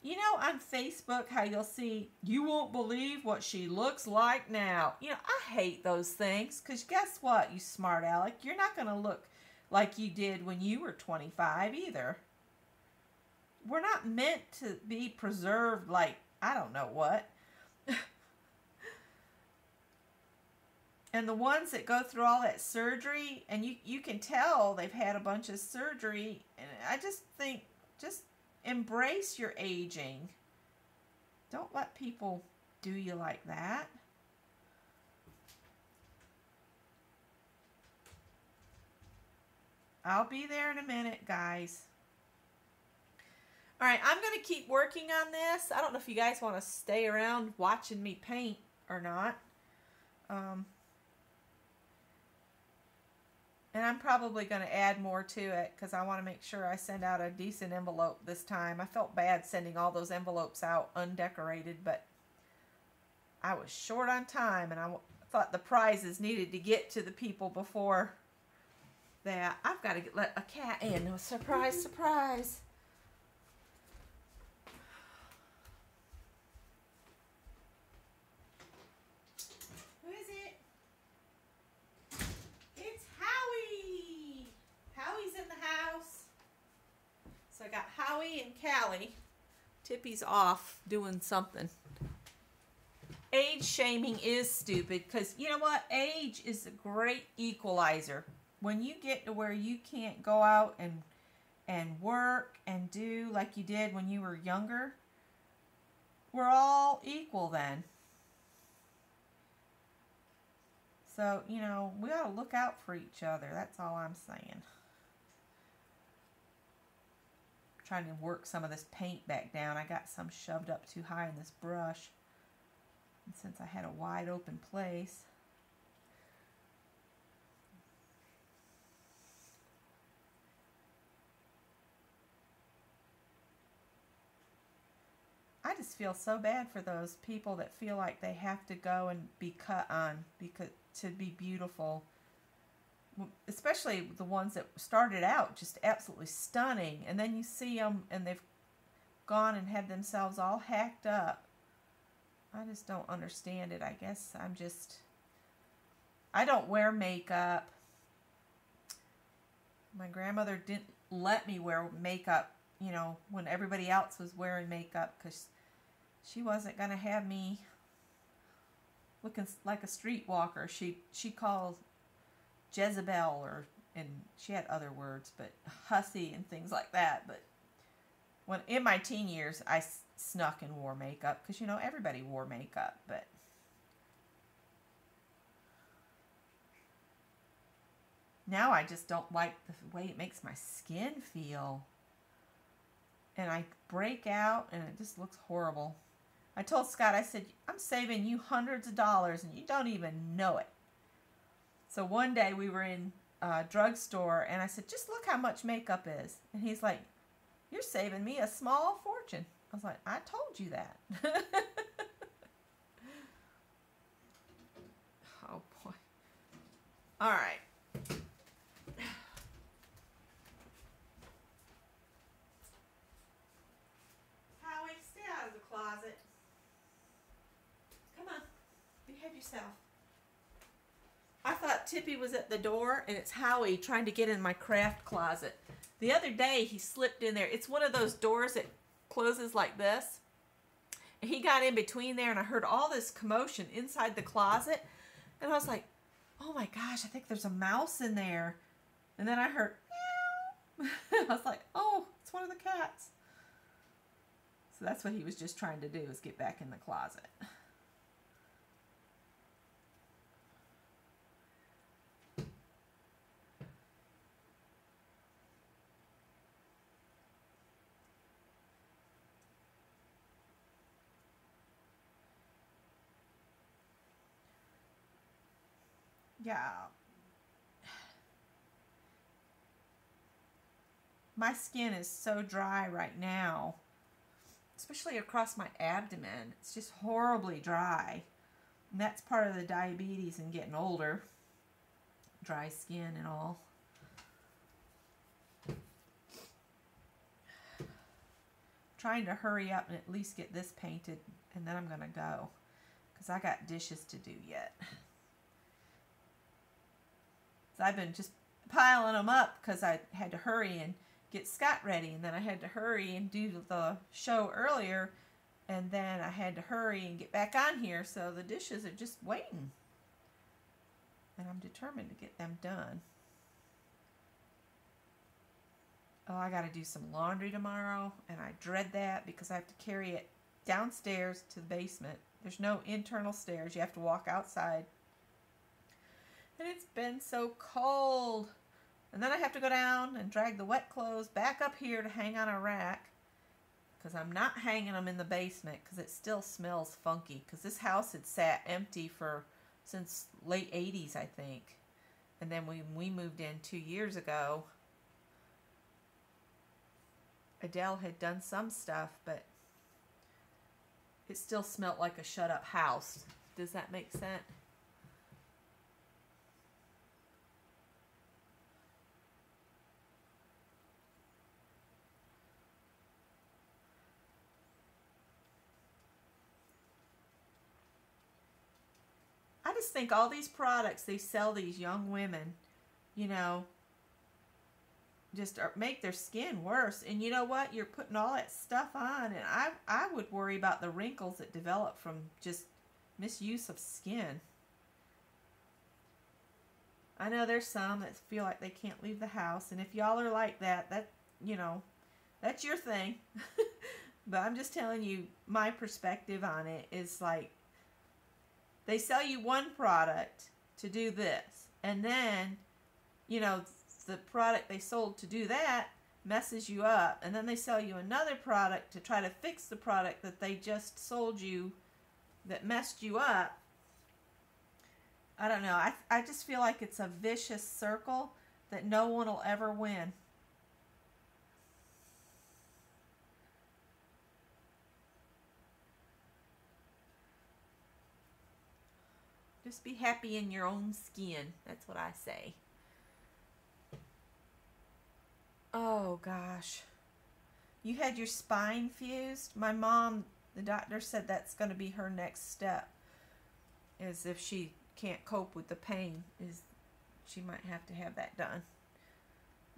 Speaker 1: You know, on Facebook, how you'll see, "You won't believe what she looks like now." I hate those things, because guess what, you smart aleck? You're not going to look like you did when you were 25 either. We're not meant to be preserved like, I don't know what. And the ones that go through all that surgery, and you can tell they've had a bunch of surgery, and I just think, just embrace your aging. Don't let people do you like that. I'll be there in a minute, guys. All right, I'm going to keep working on this. I don't know if you guys want to stay around watching me paint or not. And I'm probably going to add more to it because I want to make sure I send out a decent envelope this time. I felt bad sending all those envelopes out undecorated, but I was short on time, and I thought the prizes needed to get to the people before that. I've got to let a cat in. Surprise, surprise. So I got Howie and Callie. Tippy's off doing something. Age shaming is stupid, because you know what? Age is a great equalizer. When you get to where you can't go out and work and do like you did when you were younger, we're all equal then. So, we ought to look out for each other. That's all I'm saying. Trying to work some of this paint back down. I got some shoved up too high in this brush. And since I had a wide open place, I just feel so bad for those people that feel like they have to go and be cut on to be beautiful. Especially the ones that started out just absolutely stunning, and then you see them and they've gone and had themselves all hacked up. I just don't understand it. I guess I don't wear makeup. My grandmother didn't let me wear makeup, when everybody else was wearing makeup, because she wasn't going to have me looking like a streetwalker. She called Jezebel, and she had other words, but hussy and things like that. But when in my teen years, snuck and wore makeup, because, you know, everybody wore makeup, but now I just don't like the way it makes my skin feel. And I break out and it just looks horrible. I told Scott, I said, I'm saving you hundreds of dollars and you don't even know it. So one day we were in a drugstore and I said, just look how much makeup is. And he's like, you're saving me a small fortune. I was like, I told you that. Oh boy. All right. Howie, stay out of the closet. Come on. Behave yourself. I thought Tippy was at the door, and it's Howie trying to get in my craft closet. The other day, he slipped in there. It's one of those doors that closes like this. And he got in between there, and I heard all this commotion inside the closet. And I was like, oh my gosh, I think there's a mouse in there. And then I heard, meow. I was like, oh, it's one of the cats. So that's what he was just trying to do, is get back in the closet. Yeah. My skin is so dry right now, especially across my abdomen. It's just horribly dry. And that's part of the diabetes and getting older. Dry skin and all. Trying to hurry up and at least get this painted, and then I'm going to go, because I got dishes to do yet. So I've been just piling them up because I had to hurry and get Scott ready, and then I had to hurry and do the show earlier, and then I had to hurry and get back on here, so the dishes are just waiting. And I'm determined to get them done. Oh, I got to do some laundry tomorrow, and I dread that because I have to carry it downstairs to the basement. There's no internal stairs. You have to walk outside. And it's been so cold. And then I have to go down and drag the wet clothes back up here to hang on a rack, because I'm not hanging them in the basement because it still smells funky, because this house had sat empty since late 80s, I think. And then when we moved in 2 years ago, Adele had done some stuff, but it still smelled like a shut-up house. Does that make sense? I just think all these products they sell these young women, you know, just make their skin worse. And you know what? You're putting all that stuff on, and I would worry about the wrinkles that develop from just misuse of skin. I know there's some that feel like they can't leave the house, and if y'all are like that, you know, that's your thing. But I'm just telling you, my perspective on it is like, they sell you one product to do this, and then, you know, the product they sold to do that messes you up, and then they sell you another product to try to fix the product that they just sold you that messed you up. I don't know. I just feel like it's a vicious circle that no one will ever win. Just be happy in your own skin. That's what I say. Oh, gosh. You had your spine fused? My mom, the doctor said that's going to be her next step. Is if she can't cope with the pain, is she might have to have that done.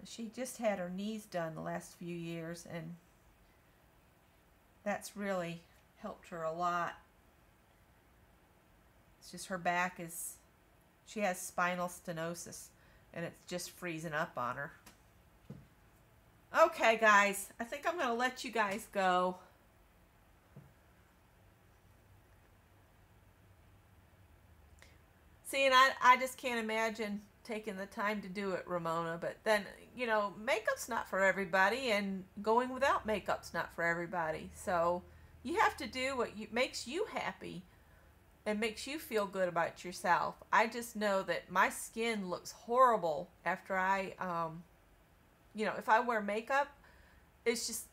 Speaker 1: She just had her knees done the last few years, and that's really helped her a lot. It's just her back she has spinal stenosis, and it's just freezing up on her. Okay, guys, I think I'm going to let you guys go. See, and I just can't imagine taking the time to do it, Ramona. But then, you know, makeup's not for everybody, and going without makeup's not for everybody. So you have to do what makes you happy and makes you feel good about yourself. I just know that my skin looks horrible after I, you know, if I wear makeup, it's just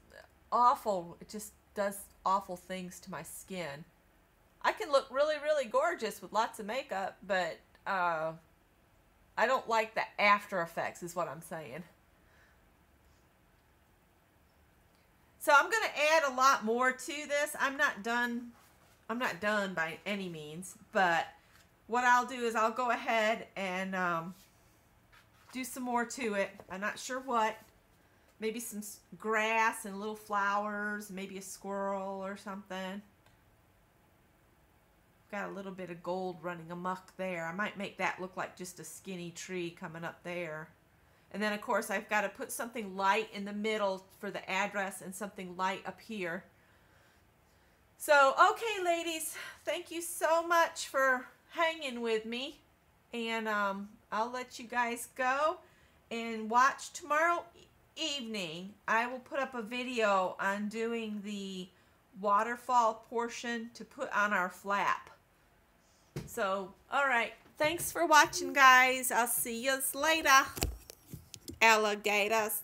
Speaker 1: awful. It just does awful things to my skin. I can look really, really gorgeous with lots of makeup, but I don't like the after effects is what I'm saying. So I'm going to add a lot more to this. I'm not done by any means, but what I'll do is I'll go ahead and do some more to it. I'm not sure what. Maybe some grass and little flowers, maybe a squirrel or something. Got a little bit of gold running amok there. I might make that look like just a skinny tree coming up there. And then, of course, I've got to put something light in the middle for the address and something light up here. So, okay, ladies, thank you so much for hanging with me. And I'll let you guys go and watch tomorrow evening. I will put up a video on doing the waterfall portion to put on our flap. So, all right. Thanks for watching, guys. I'll see you later, alligators.